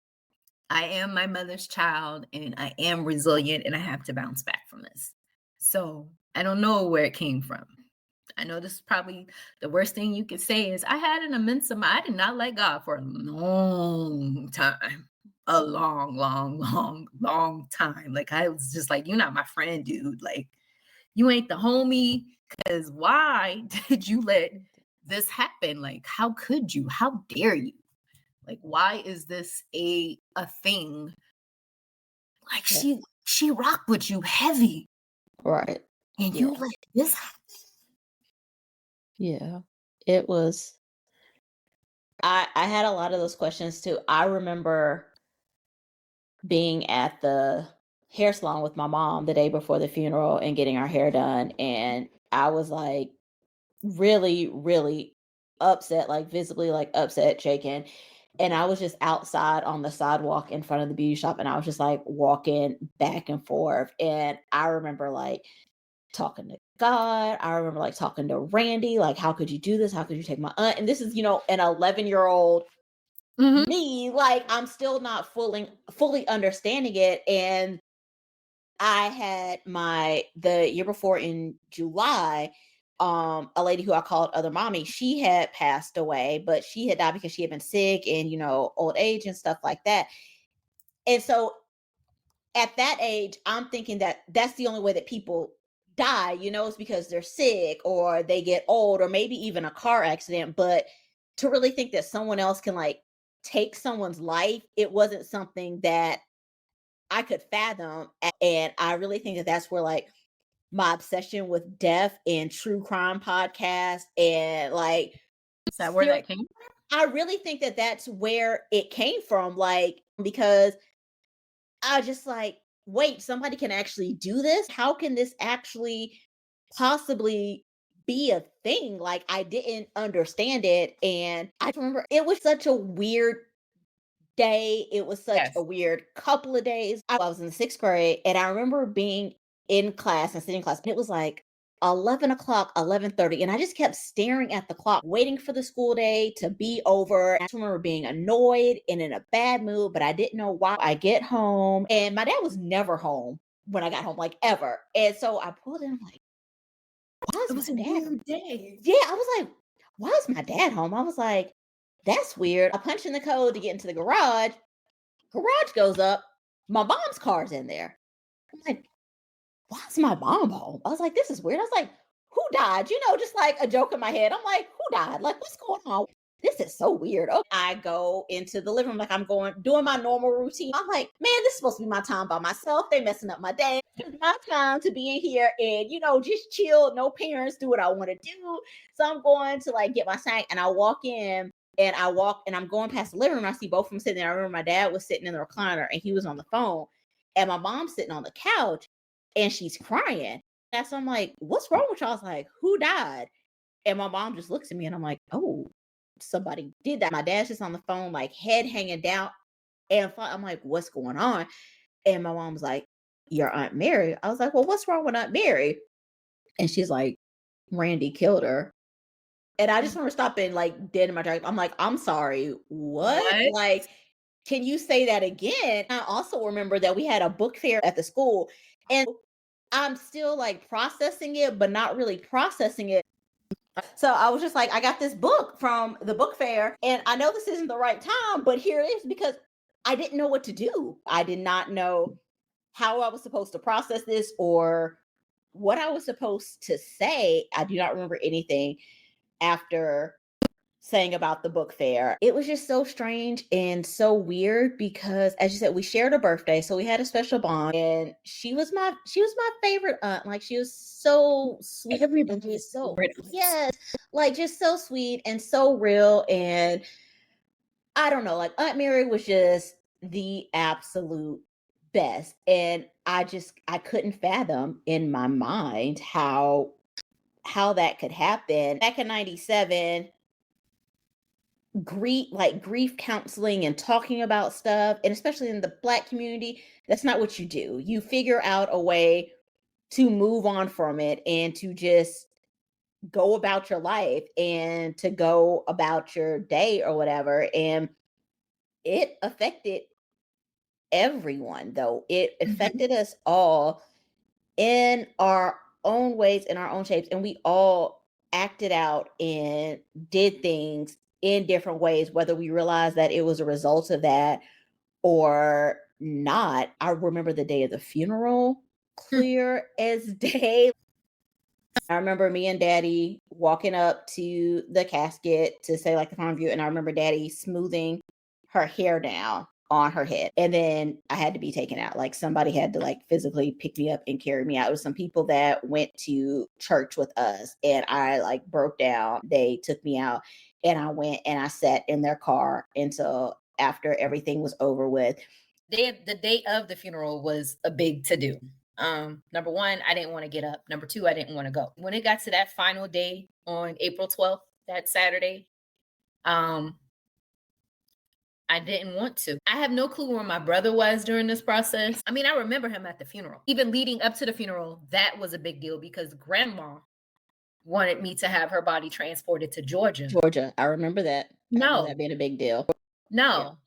S2: I am my mother's child, and I am resilient, and I have to bounce back from this. So I don't know where it came from. I know this is probably the worst thing you could say is I had an immense amount. I did not like God for a long time. A long, long, long, long time. Like I was just like, you're not my friend, dude. Like you ain't the homie. Because why did you let this happen? Like, how could you? How dare you? Like, why is this a thing? Like she rocked with you heavy.
S1: Right.
S2: And you let this happen.
S1: Yeah. It was I had a lot of those questions too. I remember being at the hair salon with my mom the day before the funeral and getting our hair done. And I was like really, really upset, like visibly like upset, shaken. And I was just outside on the sidewalk in front of the beauty shop and I was just like walking back and forth. And I remember like talking to God. I remember like talking to Randy, like, how could you do this? How could you take my aunt? And this is, an 11-year-old me, like I'm still not fully understanding it. And I had the year before in July, a lady who I called other mommy, she had passed away, but she had died because she had been sick and old age and stuff like that. And so at that age, I'm thinking that that's the only way that people die, is because they're sick or they get old or maybe even a car accident. But to really think that someone else can like take someone's life, it wasn't something that I could fathom. And I really think that that's where like my obsession with death and true crime podcasts and like
S2: Is that where that came from?
S1: I really think that that's where it came from, like, because I just like, wait, somebody can actually do this? How can this actually possibly be a thing? Like, I didn't understand it. And I remember it was such a weird day. It was such
S2: Yes.
S1: a weird couple of days. I was in the sixth grade and I remember being in class and sitting in class. And it was like 11 o'clock, 11:30. And I just kept staring at the clock, waiting for the school day to be over. I just remember being annoyed and in a bad mood, but I didn't know why. I get home and my dad was never home when I got home, like ever. And so I pulled in, I'm like, why
S2: It
S1: is
S2: was a
S1: my dad?
S2: weird day.
S1: Yeah, I was like, why is my dad home? I was like, that's weird. I punched in the code to get into the garage goes up, my mom's car's in there. I'm like, why is my mom home? I was like, this is weird. I was like, who died? You know, just like a joke in my head. I'm like, who died? Like, what's going on? This is so weird. Okay. I go into the living room like I'm going doing my normal routine. I'm like, man, this is supposed to be my time by myself. They messing up my day. It's my time to be in here and just chill. No parents, do what I want to do. So I'm going to like get my snack and I walk in and I'm going past the living room. I see both of them sitting there. I remember my dad was sitting in the recliner and he was on the phone, and my mom's sitting on the couch and she's crying. And so I'm like, what's wrong with y'all? I was like, who died? And my mom just looks at me and I'm like, oh, somebody did that. My dad's just on the phone, like head hanging down. And I'm like, what's going on? And my mom's like, your Aunt Mary. I was like, well, what's wrong with Aunt Mary? And she's like, Randy killed her. And I just remember stopping like dead in my tracks. I'm like, I'm sorry, what?
S2: What?
S1: Like, can you say that again? I also remember that we had a book fair at the school, and I'm still like processing it, but not really processing it. So I was just like, I got this book from the book fair, and I know this isn't the right time, but here it is because I didn't know what to do. I did not know how I was supposed to process this or what I was supposed to say. I do not remember anything after saying about the book fair. It was just so strange and so weird because, as you said, we shared a birthday, so we had a special bond. And she was my favorite aunt. Like, she was so sweet.
S2: Everybody
S1: Just
S2: is
S1: so,
S2: favorite.
S1: yes, like just so sweet and so real. And I don't know, like Aunt Mary was just the absolute best. And I couldn't fathom in my mind how that could happen. Back in 97, grief counseling and talking about stuff, and especially in the Black community, that's not what you do. You figure out a way to move on from it and to just go about your life and to go about your day or whatever. And it affected everyone, though. It affected us all in our own ways, in our own shapes, and we all acted out and did things in different ways, whether we realized that it was a result of that or not. I remember the day of the funeral clear as day. I remember me and Daddy walking up to the casket to say like the final view, and I remember Daddy smoothing her hair down on her head. And then I had to be taken out. Like, somebody had to like physically pick me up and carry me out. It was some people that went to church with us, and I like broke down. They took me out and I went and I sat in their car until after everything was over with.
S2: The day of the funeral was a big to do. Number one, I didn't want to get up. Number two, I didn't want to go. When it got to that final day on April 12th, that Saturday, um, I didn't want to. I have no clue where my brother was during this process. I mean, I remember him at the funeral. Even leading up to the funeral, that was a big deal because grandma wanted me to have her body transported to Georgia.
S1: Georgia, I remember that. I remember
S2: No,
S1: that being a big deal.
S2: no,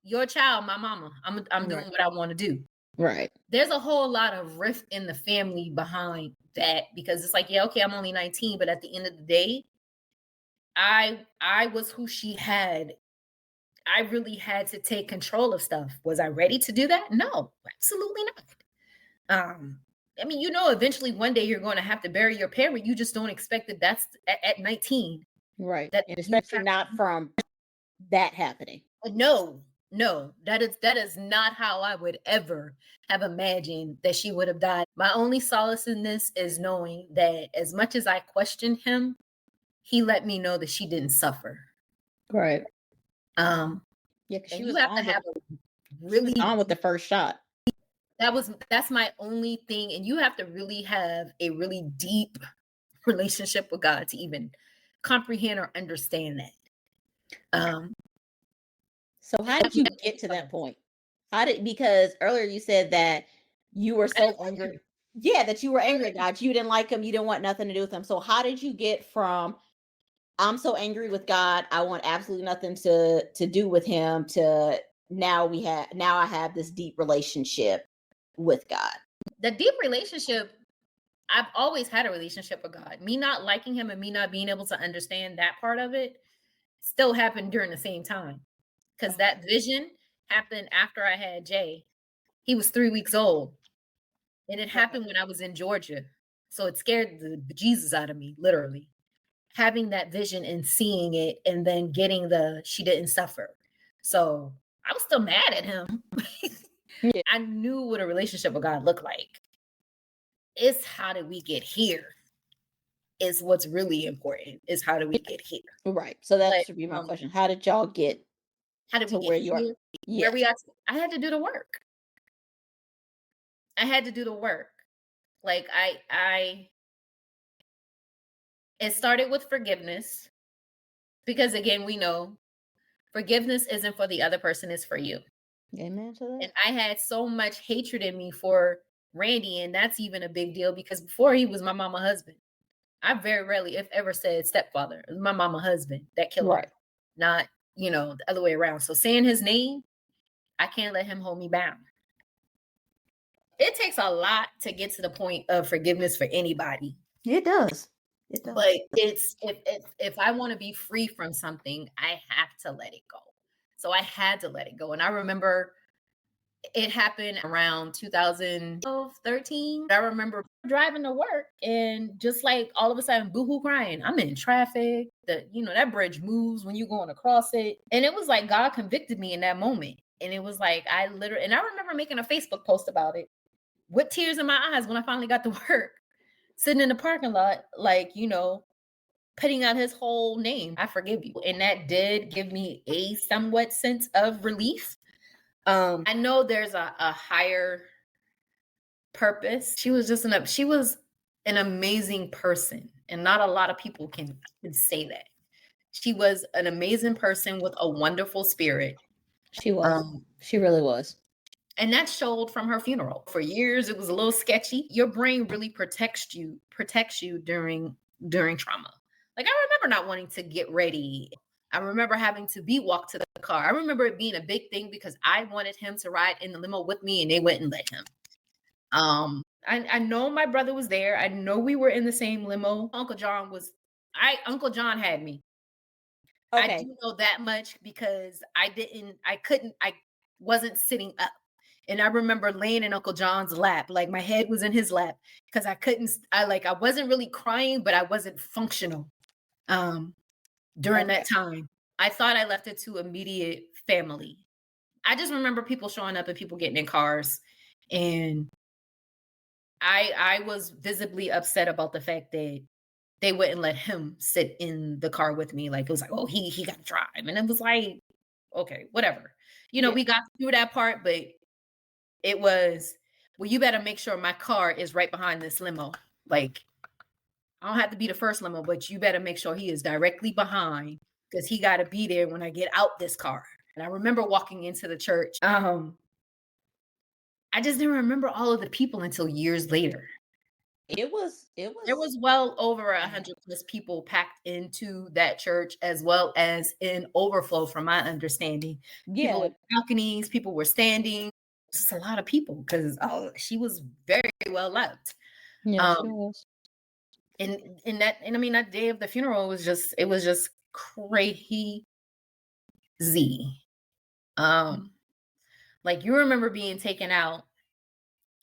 S2: your child, my mama. I'm doing
S1: Right.
S2: what I want to do.
S1: Right.
S2: There's a whole lot of rift in the family behind that because it's like, yeah, okay, I'm only 19, but at the end of the day, I was who she had. I really had to take control of stuff. Was I ready to do that? No, absolutely not. I mean, eventually one day you're going to have to bury your parent. You just don't expect that that's at 19.
S1: Right.
S2: That
S1: And
S2: you
S1: especially not from that happening.
S2: No, that is not how I would ever have imagined that she would have died. My only solace in this is knowing that as much as I questioned him, he let me know that she didn't suffer.
S1: Right.
S2: Yeah,
S1: because she
S2: and
S1: was
S2: you have to have a really
S1: on with the first shot.
S2: That's my only thing, and you have to really have a really deep relationship with God to even comprehend or understand that.
S1: So how did you get to that point? Because earlier you said that you were so angry. Yeah, that you were angry at God. You didn't like him. You didn't want nothing to do with him. So how did you get from I'm so angry with God, I want absolutely nothing to do with him to now I have this deep relationship with God?
S2: The deep relationship, I've always had a relationship with God. Me not liking him and me not being able to understand that part of it still happened during the same time. Because that vision happened after I had Jay. He was 3 weeks old. And it happened when I was in Georgia. So it scared the bejesus out of me, literally. Having that vision and seeing it and then getting she didn't suffer. So I was still mad at him.
S1: Yeah.
S2: I knew what a relationship with God looked like. It's how did we get here is what's really important, is how do we get here?
S1: Right. So that should be my question. How did y'all get
S2: how did we
S1: to
S2: get
S1: where you are?
S2: here?
S1: Yeah.
S2: Where we got to, I had to do the work. Like it started with forgiveness, because again, we know forgiveness isn't for the other person, it's for you.
S1: Amen to that.
S2: And I had so much hatred in me for Randy, and that's even a big deal because before he was my mama husband. I very rarely, if ever, said stepfather. It was my mama husband that killed him, not, the other way around. So saying his name, I can't let him hold me bound. It takes a lot to get to the point of forgiveness for anybody.
S1: It does.
S2: But it's if I want to be free from something, I have to let it go. So I had to let it go. And I remember it happened around 2012, 13. I remember driving to work and just like all of a sudden, boohoo crying. I'm in traffic. That bridge moves when you're going across it. And it was like God convicted me in that moment. And it was like I remember making a Facebook post about it with tears in my eyes when I finally got to work, sitting in the parking lot, like, putting out his whole name. I forgive you. And that did give me a somewhat sense of relief. I know there's a higher purpose. She was an amazing person, and not a lot of people can say that. She was an amazing person with a wonderful spirit.
S1: She was. She really was.
S2: And that showed from her funeral. For years, it was a little sketchy. Your brain really protects you during trauma. Like I remember not wanting to get ready. I remember having to be walked to the car. I remember it being a big thing because I wanted him to ride in the limo with me and they wouldn't let him. I know my brother was there. I know we were in the same limo. Uncle John had me. Okay. I do know that much because I wasn't sitting up. And I remember laying in Uncle John's lap, like my head was in his lap because I wasn't really crying, but I wasn't functional. During that time, I thought I left it to immediate family. I just remember people showing up and people getting in cars. And I was visibly upset about the fact that they wouldn't let him sit in the car with me. Like it was like, oh, he got to drive. And it was like, okay, whatever. We got through that part, but it was, well, you better make sure my car is right behind this limo. Like, I don't have to be the first limo, but you better make sure he is directly behind because he got to be there when I get out this car. And I remember walking into the church. I just didn't remember all of the people until years later. There was well over 100 plus people packed into that church, as well as in overflow, from my understanding. People with balconies, people were standing. Just a lot of people because she was very well loved.
S1: Yeah, she was.
S2: And that day of the funeral was just crazy. Like you remember being taken out.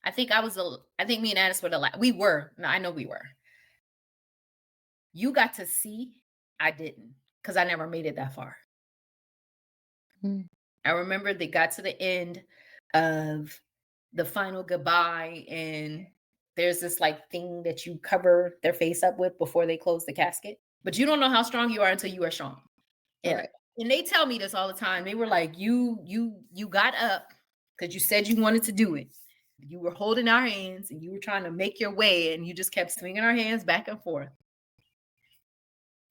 S2: I think me and Addis were the last. We were. No, I know we were. You got to see. I didn't, because I never made it that far. I remember they got to the end of the final goodbye, and there's this like thing that you cover their face up with before they close the casket. but you don't know how strong you are until you are strong. And
S1: Right.
S2: and they tell me this all the time. They were like, you got up because you said you wanted to do it. You were holding our hands and you were trying to make your way, and you just kept swinging our hands back and forth.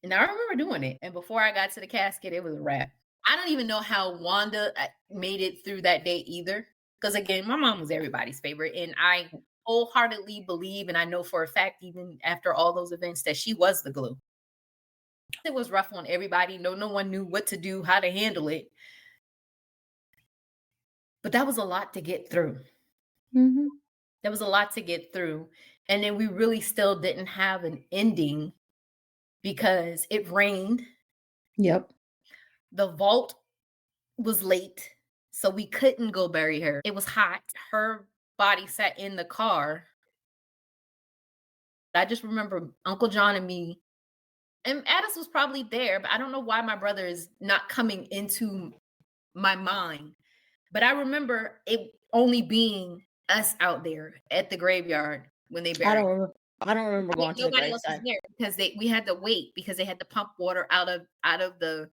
S2: And I remember doing it. And before I got to the casket, it was a wrap. I don't even know how Wanda made it through that day either. Because again, my mom was everybody's favorite. And I wholeheartedly believe, and I know for a fact, even after all those events, that she was the glue. It was rough on everybody. No one knew what to do, how to handle it. But that was a lot to get through.
S1: Mm-hmm.
S2: There was a lot to get through. And then we really still didn't have an ending because it rained.
S1: Yep.
S2: The vault was late, so we couldn't go bury her. It was hot. Her body sat in the car. I just remember Uncle John and me, and Addis was probably there, but I don't know why my brother is not coming into my mind. But I remember it only being us out there at the graveyard when they buried.
S1: I don't remember going to the
S2: Nobody else was
S1: graveside
S2: there because we had to wait because they had to pump water out of the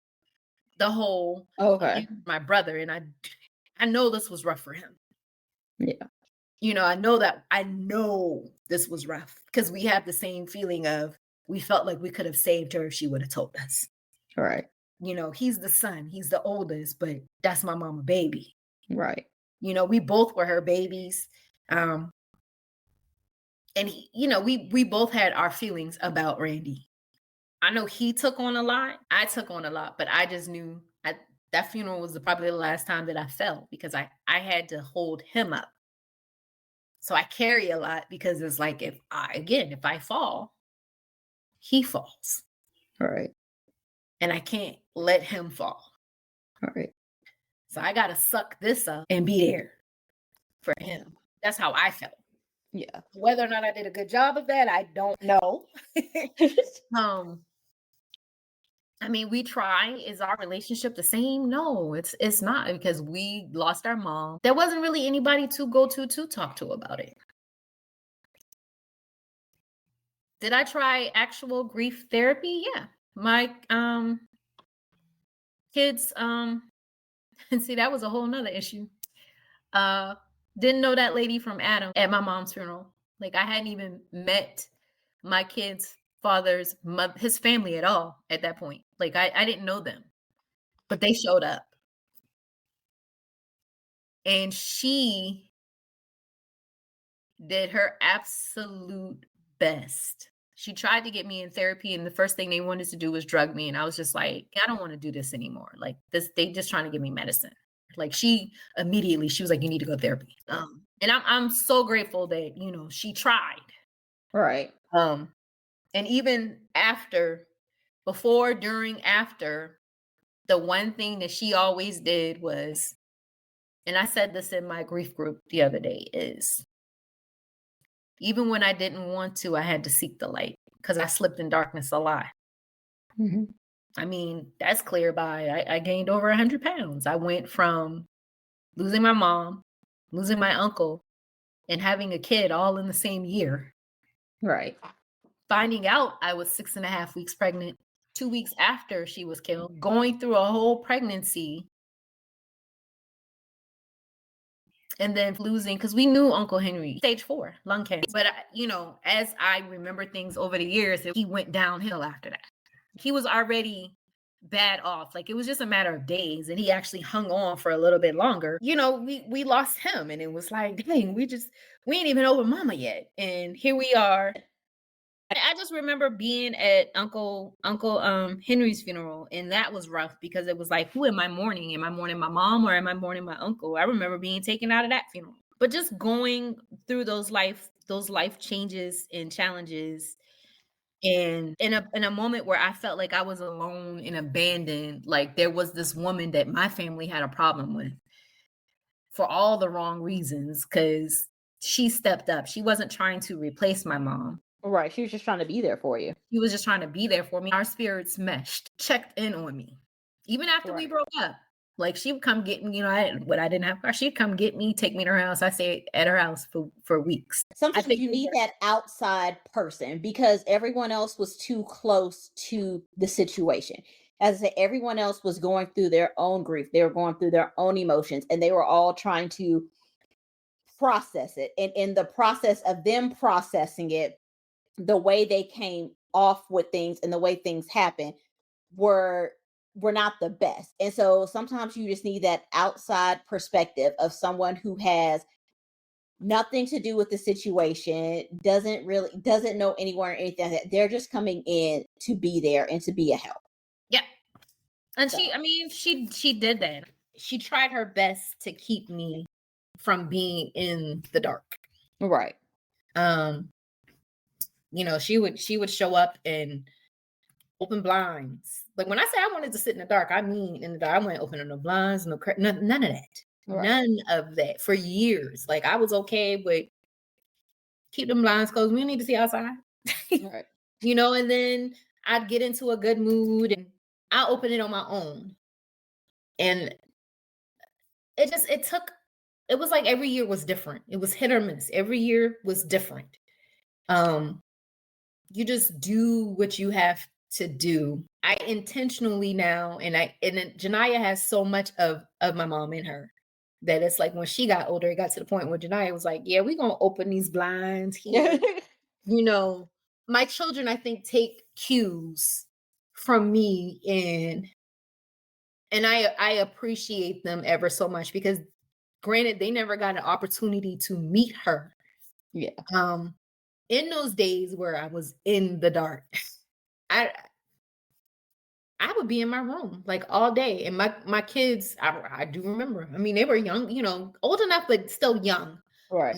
S2: hole.
S1: Okay.
S2: My brother, and I know this was rough for him.
S1: Yeah.
S2: I know this was rough because we have the same feeling of we felt like we could have saved her if she would have told us.
S1: Right.
S2: He's the son, he's the oldest, but that's my mama baby.
S1: Right.
S2: We both were her babies. And we both had our feelings about Randy. I know he took on a lot. I took on a lot, but I just knew that funeral was probably the last time that I felt because I had to hold him up. So I carry a lot because it's like if I fall, he falls.
S1: Right.
S2: And I can't let him fall.
S1: Right.
S2: So I got to suck this up and be there for him. That's how I felt.
S1: Yeah.
S2: Whether or not I did a good job of that, I don't know. I mean, we try. Is our relationship the same? No, it's not because we lost our mom. There wasn't really anybody to go to talk to about it. Did I try actual grief therapy? Yeah. My kids, and see, that was a whole nother issue. Didn't know that lady from Adam at my mom's funeral. Like I hadn't even met my kid's father's his family at all at that point. Like I didn't know them, but they showed up. And she did her absolute best. She tried to get me in therapy, and the first thing they wanted to do was drug me. And I was just like, I don't want to do this anymore. Like this, they just trying to give me medicine. Like she was like, you need to go to therapy. And I'm so grateful that, she tried.
S1: Right.
S2: And even after, before, during, after, the one thing that she always did was, and I said this in my grief group the other day, is even when I didn't want to, I had to seek the light because I slipped in darkness a lot.
S1: Mm-hmm.
S2: I mean, that's clear by I gained over 100 pounds. I went from losing my mom, losing my uncle, and having a kid all in the same year.
S1: Right.
S2: Finding out I was 6.5 weeks pregnant 2 weeks after she was killed, going through a whole pregnancy, and then losing, because we knew Uncle Henry, stage 4 lung cancer. But, as I remember things over the years, he went downhill after that. He was already bad off. Like it was just a matter of days, and he actually hung on for a little bit longer. We lost him, and it was like, dang, we ain't even over mama yet. And here we are. I just remember being at Uncle Henry's funeral, and that was rough because it was like, who am I mourning? Am I mourning my mom or am I mourning my uncle? I remember being taken out of that funeral. But just going through those life changes and challenges, and in a moment where I felt like I was alone and abandoned, like there was this woman that my family had a problem with for all the wrong reasons, because she stepped up. She wasn't trying to replace my mom.
S1: Right. She was just trying to be there for you.
S2: She was just trying to be there for me. Our spirits meshed, checked in on me. Even after we broke up, Like she would come get me, when I didn't have a car, she'd come get me, take me to her house. I stayed at her house for weeks.
S1: Sometimes you need that outside person because everyone else was too close to the situation. As I said, everyone else was going through their own grief. They were going through their own emotions, and they were all trying to process it. And in the process of them processing it, the way they came off with things and the way things happen were not the best. And so sometimes you just need that outside perspective of someone who has nothing to do with the situation, doesn't know anyone or anything like that. They're just coming in to be there and to be a help.
S2: Yeah. And
S1: So.
S2: she did that. She tried her best to keep me from being in the dark.
S1: Right.
S2: She would show up and open blinds. Like when I say I wanted to sit in the dark, I mean in the dark. I wasn't opening no blinds, none of that. Right. None of that for years. Like I was okay with keep them blinds closed. We don't need to see outside. Right. And then I'd get into a good mood and I'll open it on my own. And it was like every year was different. It was hit or miss. Every year was different. You just do what you have to do. I intentionally now, and then Janiyah has so much of my mom in her that it's like when she got older, it got to the point where Janiyah was like, yeah, we're going to open these blinds here. My children, I think, take cues from me and I appreciate them ever so much because granted, they never got an opportunity to meet her. Yeah. In those days where I was in the dark, I would be in my room like all day. And my kids, I do remember. I mean, they were young, old enough, but still young. Right.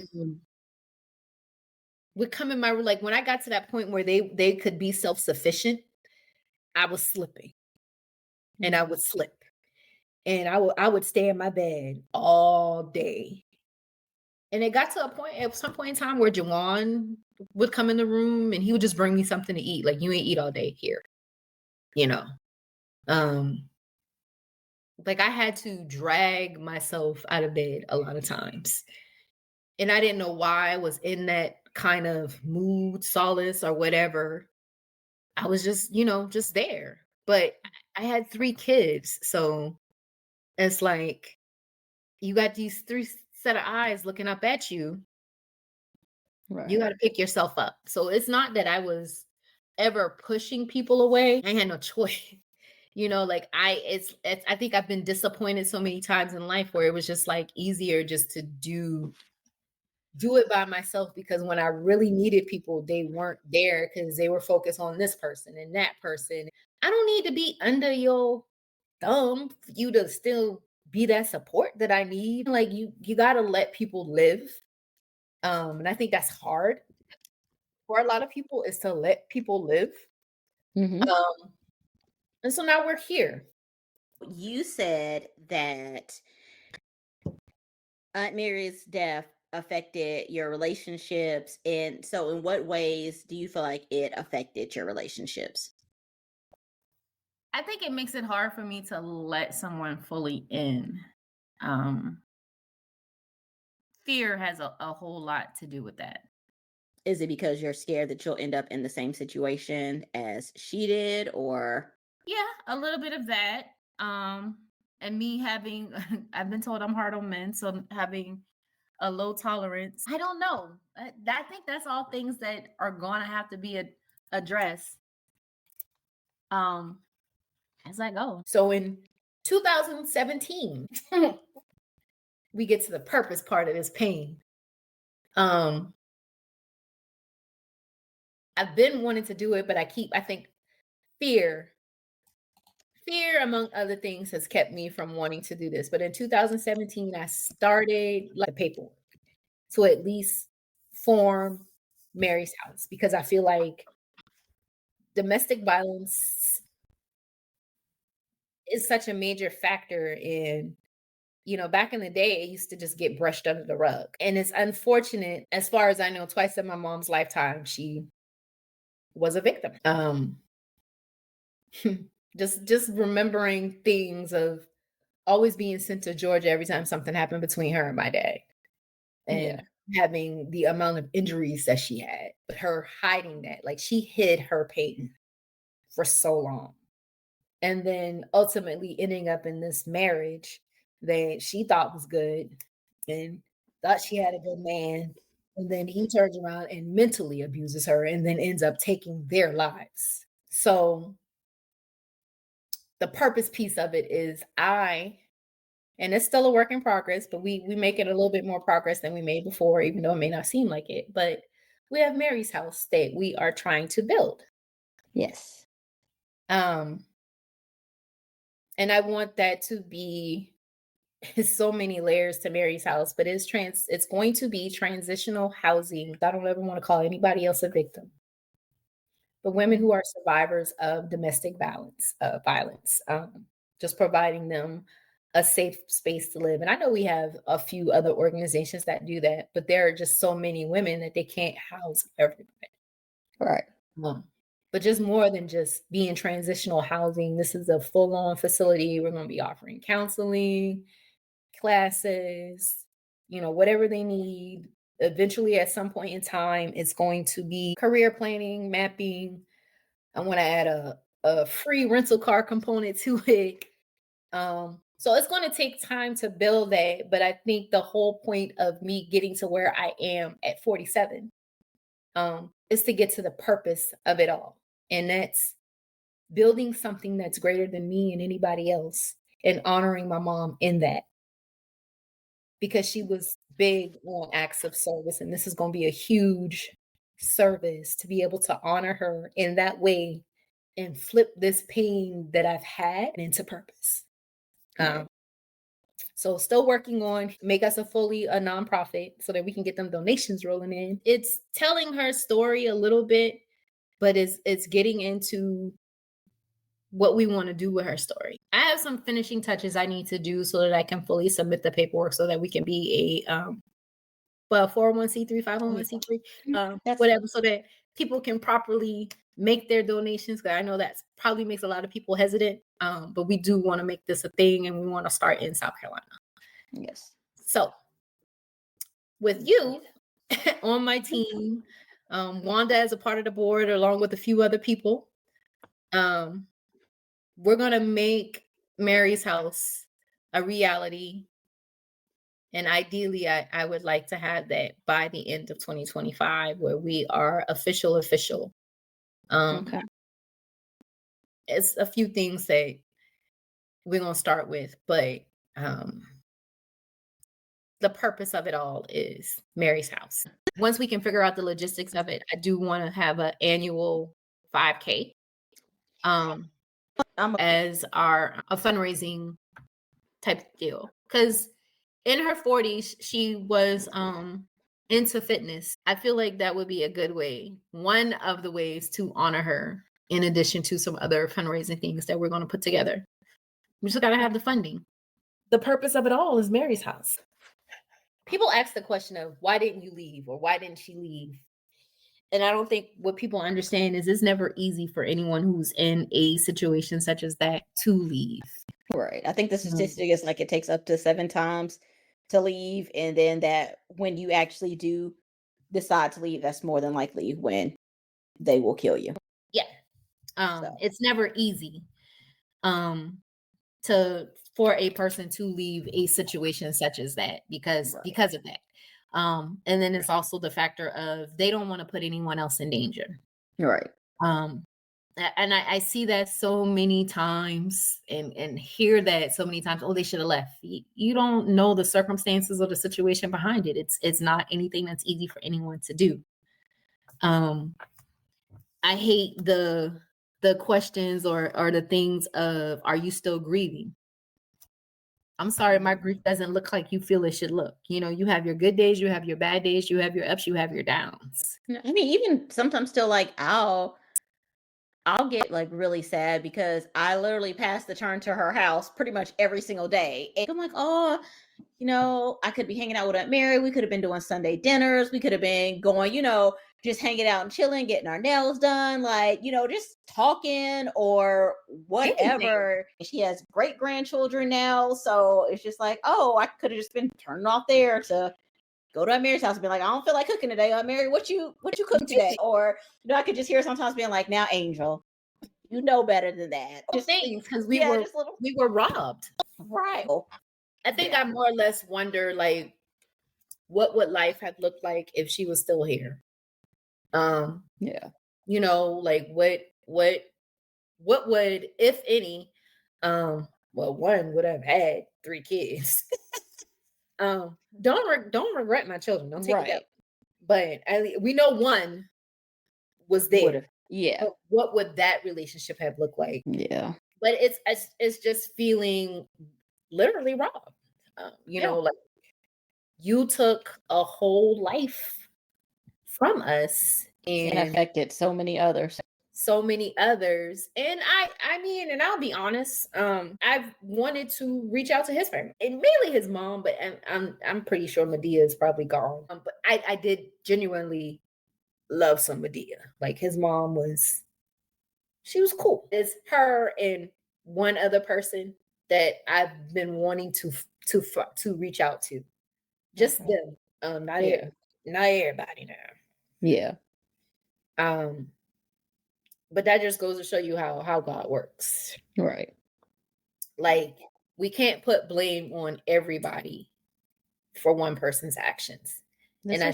S2: Would come in my room. Like when I got to that point where they could be self-sufficient, I was slipping. And I would slip. And I would stay in my bed all day. And it got to a point at some point in time where Jawan would come in the room and he would just bring me something to eat. Like, you ain't eat all day here. Like I had to drag myself out of bed a lot of times. And I didn't know why I was in that kind of mood, solace or whatever. I was just, just there. But I had 3 kids. So it's like, you got these 3 set of eyes looking up at you. Right. You got to pick yourself up. So it's not that I was ever pushing people away. I had no choice. I think I've been disappointed so many times in life where it was just like easier just to do it by myself, because when I really needed people, they weren't there because they were focused on this person and that person. I don't need to be under your thumb for you to still be that support that I need. Like you got to let people live. And I think that's hard for a lot of people, is to let people live. Mm-hmm. And so now we're here.
S1: You said that Aunt Mary's death affected your relationships. And so in what ways do you feel like it affected your relationships?
S2: I think it makes it hard for me to let someone fully in. Fear has a whole lot to do with that.
S1: Is it because you're scared that you'll end up in the same situation as she did, or?
S2: Yeah, a little bit of that. And me having, I've been told I'm hard on men, so having a low tolerance. I don't know. I think that's all things that are going to have to be addressed as I go. So in 2017, we get to the purpose part of this pain. I've been wanting to do it, but I think fear among other things has kept me from wanting to do this. But in 2017, I started like the paperwork to at least form Mary's house, because I feel like domestic violence is such a major factor in, back in the day, it used to just get brushed under the rug. And it's unfortunate, as far as I know, twice in my mom's lifetime, she was a victim. Just remembering things of always being sent to Georgia every time something happened between her and my dad, and having the amount of injuries that she had, but her hiding that, like she hid her pain for so long. And then ultimately ending up in this marriage that she thought was good and thought she had a good man. And then he turns around and mentally abuses her and then ends up taking their lives. So the purpose piece of it is and it's still a work in progress, but we make it a little bit more progress than we made before, even though it may not seem like it. But we have Mary's house that we are trying to build.
S1: Yes.
S2: And I want that to be so many layers to Mary's house, but it's going to be transitional housing. I don't ever want to call anybody else a victim, but women who are survivors of domestic violence, just providing them a safe space to live. And I know we have a few other organizations that do that, but there are just so many women that they can't house everybody.
S1: Right.
S2: But just more than just being transitional housing, this is a full-on facility. We're going to be offering counseling, classes, whatever they need. Eventually, at some point in time, it's going to be career planning, mapping. I want to add a free rental car component to it. So it's going to take time to build that, but I think the whole point of me getting to where I am at 47 is to get to the purpose of it all. And that's building something that's greater than me and anybody else and honoring my mom in that. Because she was big on acts of service. And this is going to be a huge service to be able to honor her in that way and flip this pain that I've had into purpose. So still working on make us a nonprofit so that we can get them donations rolling in. It's telling her story a little bit, but it's getting into what we want to do with her story. I have some finishing touches I need to do so that I can fully submit the paperwork so that we can be a 401c3, 501c3, whatever, so that people can properly make their donations. Because I know that probably makes a lot of people hesitant, but we do want to make this a thing and we want to start in South Carolina.
S1: Yes.
S2: So with you on my team, Wanda as a part of the board, along with a few other people, we're going to make Mary's house a reality. And ideally, I would like to have that by the end of 2025, where we are official. Okay. It's a few things that we're going to start with, but the purpose of it all is Mary's house. Once we can figure out the logistics of it, I do want to have an annual 5K as a fundraising type deal. Because in her 40s, she was into fitness. I feel like that would be a good way, one of the ways to honor her, in addition to some other fundraising things that we're going to put together. We just got to have the funding. The purpose of it all is Mary's house. People ask the question of why didn't you leave or why didn't she leave? And I don't think what people understand is it's never easy for anyone who's in a situation such as that to leave.
S1: Right. I think the statistic is like it takes up to 7 times to leave. And then that when you actually do decide to leave, that's more than likely when they will kill you.
S2: Yeah. It's never easy for a person to leave a situation such as that because of that. And then it's also the factor of they don't want to put anyone else in danger.
S1: Right.
S2: And I see that so many times and hear that so many times. Oh, they should have left. You don't know the circumstances or the situation behind it. It's not anything that's easy for anyone to do. I hate the questions or the things of, are you still grieving? I'm sorry, my grief doesn't look like you feel it should look. You have your good days, you have your bad days, you have your ups, you have your downs.
S1: I mean, even sometimes still like I'll get like really sad because I literally pass the turn to her house pretty much every single day. And I'm like, oh, I could be hanging out with Aunt Mary. We could have been doing Sunday dinners. We could have been going, just hanging out and chilling, getting our nails done, like, just talking or whatever. Anything. She has great grandchildren now. So it's just like, oh, I could have just been turning off there to go to Aunt Mary's house and be like, I don't feel like cooking today. Aunt Mary, what you cook today? Or, I could just hear sometimes being like, now, Angel, you know better than that.
S2: Just things, because we were robbed.
S1: Right.
S2: I think I more or less wonder, like, what would life have looked like if she was still here? Like what would, if any, one would have had 3 kids. Don't regret my children. Don't take it out. But we know one was there.
S1: Yeah.
S2: What would that relationship have looked like?
S1: Yeah.
S2: But it's just feeling literally robbed. Like, you took a whole life from us
S1: and affected so many others.
S2: And I mean, and I'll be honest, I've wanted to reach out to his family, and mainly his mom, but I'm pretty sure Medea is probably gone. But I did genuinely love some Medea. Like, his mom she was cool. It's her and one other person that I've been wanting to reach out to. Just them. Not everybody now.
S1: Yeah.
S2: But that just goes to show you how God works.
S1: Right.
S2: Like, we can't put blame on everybody for one person's actions.
S1: And I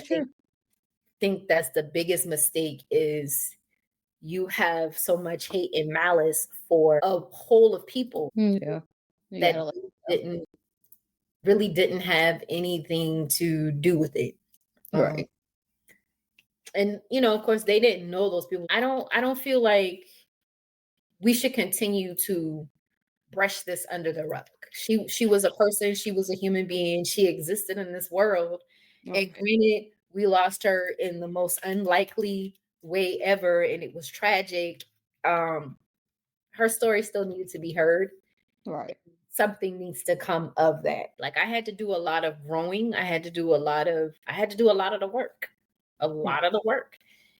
S2: think that's the biggest mistake, is you have so much hate and malice for a whole of people that didn't have anything to do with it.
S1: Right.
S2: And of course, they didn't know those people. I don't feel like we should continue to brush this under the rug. She was a person, she was a human being, she existed in this world. Okay. And granted, we lost her in the most unlikely way ever, and it was tragic. Her story still needed to be heard.
S1: Right.
S2: Something needs to come of that. Like, I had to do a lot of growing. I had to do a lot of the work. A lot of the work.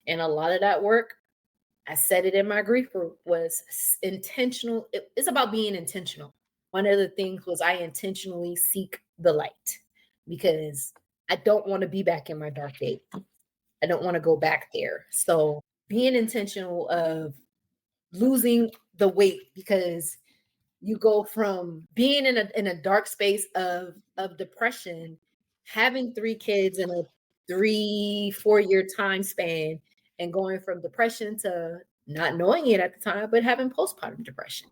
S2: And a lot of that work, I said it in my grief group, was intentional. It's about being intentional. One of the things was I intentionally seek the light, because I don't want to be back in my dark days. I don't want to go back there. So being intentional of losing the weight, because you go from being in a dark space of depression, having 3 kids in a 3-4 year time span, and going from depression to not knowing it at the time, but having postpartum depression.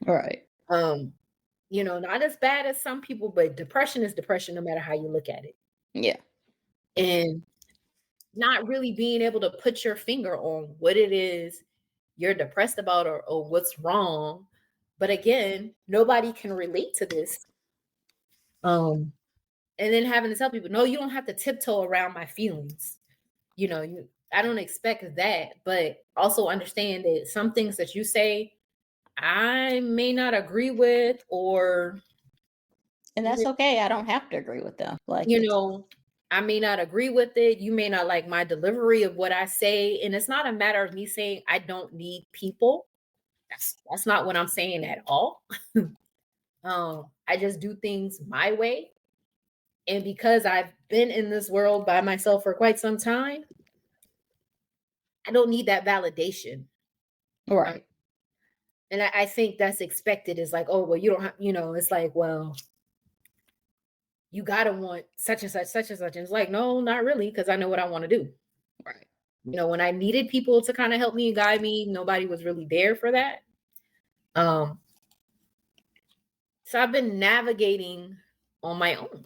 S1: Right.
S2: Not as bad as some people, but depression is depression no matter how you look at it.
S1: Yeah.
S2: And not really being able to put your finger on what it is you're depressed about, or what's wrong. But again, nobody can relate to this. And then having to tell people, no, you don't have to tiptoe around my feelings. I don't expect that, but also understand that some things that you say, I may not agree with,
S1: and that's okay. I don't have to agree with them. Like,
S2: I may not agree with it. You may not like my delivery of what I say. And it's not a matter of me saying I don't need people. That's not what I'm saying at all. I just do things my way. And because I've been in this world by myself for quite some time, I don't need that validation.
S1: Right.
S2: And I think that's expected. Is like, oh, well, you don't have, it's like, well, you got to want such and such, such and such. And it's like, no, not really, because I know what I want to do.
S1: Right.
S2: When I needed people to kind of help me and guide me, nobody was really there for that. So I've been navigating on my own.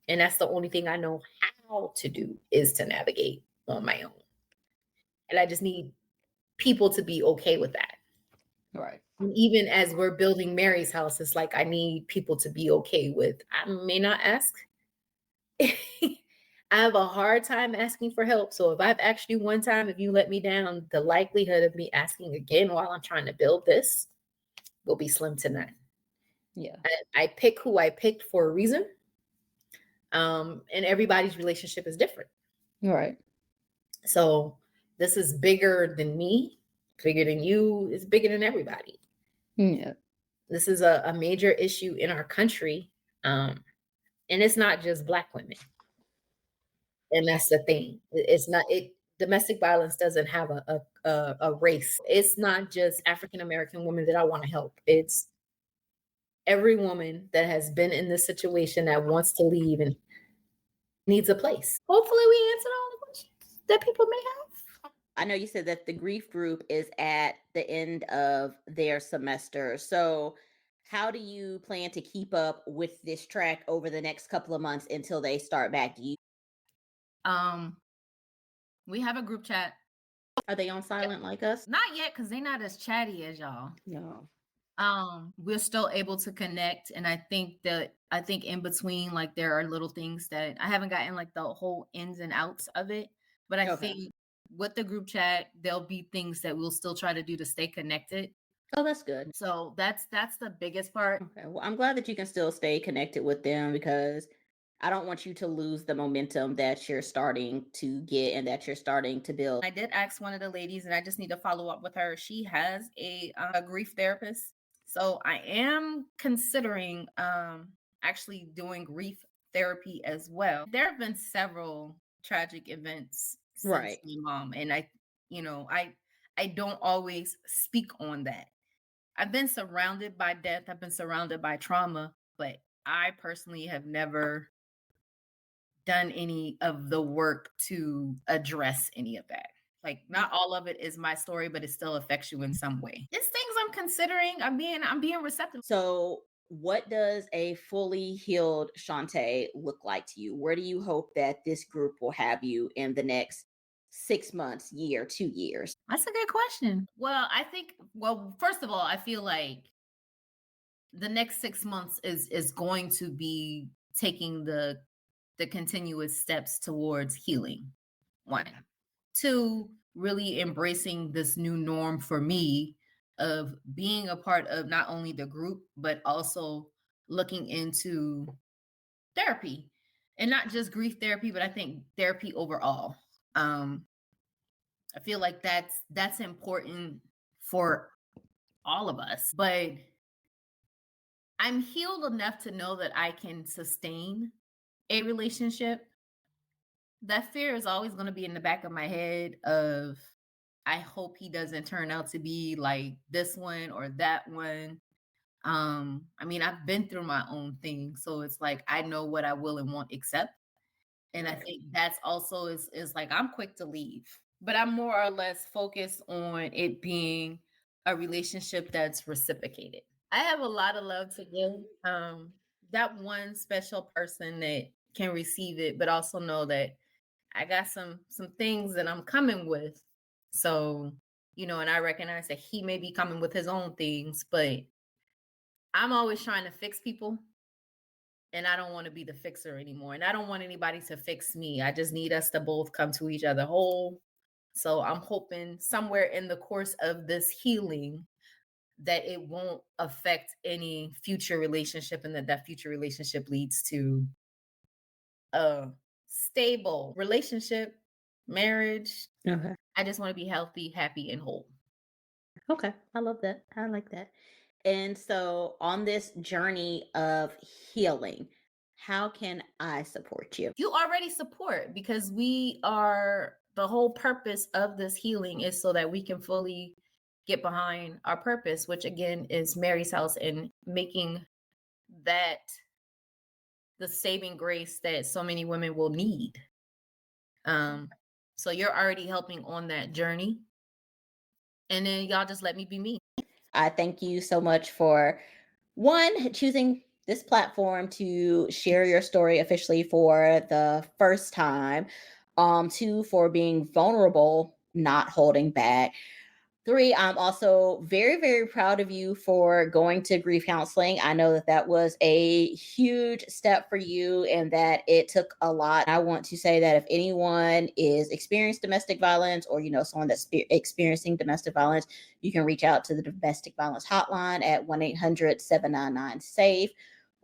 S2: And that's the only thing I know how to do, is to navigate on my own. And I just need people to be okay with that.
S1: Right.
S2: And even as we're building Mary's house, it's like, I need people to be okay with, I may not ask. I have a hard time asking for help. So if I've asked you one time, if you let me down, the likelihood of me asking again while I'm trying to build this will be slim to none.
S1: Yeah.
S2: I pick who I picked for a reason. And everybody's relationship is different.
S1: Right.
S2: So this is bigger than me, bigger than you, it's bigger than everybody.
S1: Yeah.
S2: This is a major issue in our country. And it's not just Black women. And that's the thing. It's not it domestic violence doesn't have a race. It's not just African American women that I want to help. It's every woman that has been in this situation that wants to leave and needs a place. Hopefully we answered all the questions that people may have.
S1: I know you said that the grief group is at the end of their semester. So how do you plan to keep up with this track over the next couple of months until they start back?
S2: We have a group chat.
S1: Are they on silent like us?
S2: Not yet, because they're not as chatty as y'all.
S1: No.
S2: We're still able to connect, and I think in between, like, there are little things that I haven't gotten like the whole ins and outs of it, but I think with the group chat, there'll be things that we'll still try to do to stay connected.
S1: Oh, that's good.
S2: So that's the biggest part.
S1: Okay. Well, I'm glad that you can still stay connected with them because I don't want you to lose the momentum that you're starting to get and that you're starting to build.
S2: I did ask one of the ladies, and I just need to follow up with her. She has a grief therapist. So I am considering actually doing grief therapy as well. There have been several tragic events since
S1: Right.
S2: my mom, and I don't always speak on that. I've been surrounded by death, I've been surrounded by trauma, but I personally have never done any of the work to address any of that. Like, not all of it is my story, but it still affects you in some way. It's things I'm considering. I'm being receptive.
S1: So what does a fully healed Chantha look like to you? Where do you hope that this group will have you in the next 6 months, year, 2 years?
S2: That's a good question. Well, first of all, I feel like the next 6 months is going to be taking the continuous steps towards healing. 1. 2, really embracing this new norm for me of being a part of not only the group, but also looking into therapy, and not just grief therapy, but I think therapy overall. I feel like that's important for all of us, but I'm healed enough to know that I can sustain a relationship. That fear is always going to be in the back of my head of, I hope he doesn't turn out to be like this one or that one. I mean, I've been through my own thing, so it's like I know what I will and won't accept. And I think that's also is like, I'm quick to leave, but I'm more or less focused on it being a relationship that's reciprocated. I have a lot of love to give. That one special person that can receive it, but also know that I got some things that I'm coming with. So, and I recognize that he may be coming with his own things, but I'm always trying to fix people. And I don't want to be the fixer anymore. And I don't want anybody to fix me. I just need us to both come to each other whole. So I'm hoping somewhere in the course of this healing that it won't affect any future relationship, and that future relationship leads to a stable relationship, marriage.
S1: Okay.
S2: I just want to be healthy, happy, and whole.
S1: Okay. I love that. I like that. And so on this journey of healing, how can I support you?
S2: You already support, because the whole purpose of this healing is so that we can fully get behind our purpose, which again is Mary's house, and making that the saving grace that so many women will need. So you're already helping on that journey. And then y'all just let me be me.
S1: I thank you so much for choosing this platform to share your story officially for the first time. 2, for being vulnerable, not holding back. 3, I'm also very, very proud of you for going to grief counseling. I know that that was a huge step for you and that it took a lot. I want to say that if anyone is experiencing domestic violence, or, someone that's experiencing domestic violence, you can reach out to the domestic violence hotline at 1-800-799-SAFE.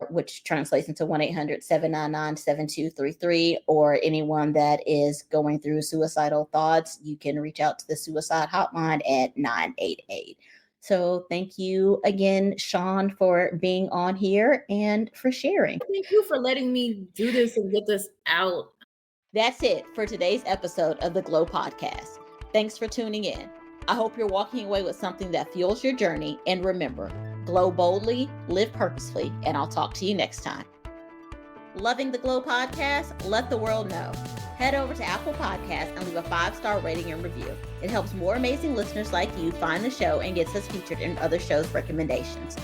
S1: which translates into 1-800-799-7233, or anyone that is going through suicidal thoughts, you can reach out to the suicide hotline at 988. So thank you again, Sean, for being on here and for sharing.
S3: Thank you for letting me do this and get this out.
S1: That's it for today's episode of the G.L.O.E podcast. Thanks for tuning in. I hope you're walking away with something that fuels your journey. And remember, glow boldly, live purposefully, and I'll talk to you next time. Loving the G.L.O.E podcast? Let the world know. Head over to Apple Podcasts and leave a 5-star rating and review. It helps more amazing listeners like you find the show and gets us featured in other shows' recommendations.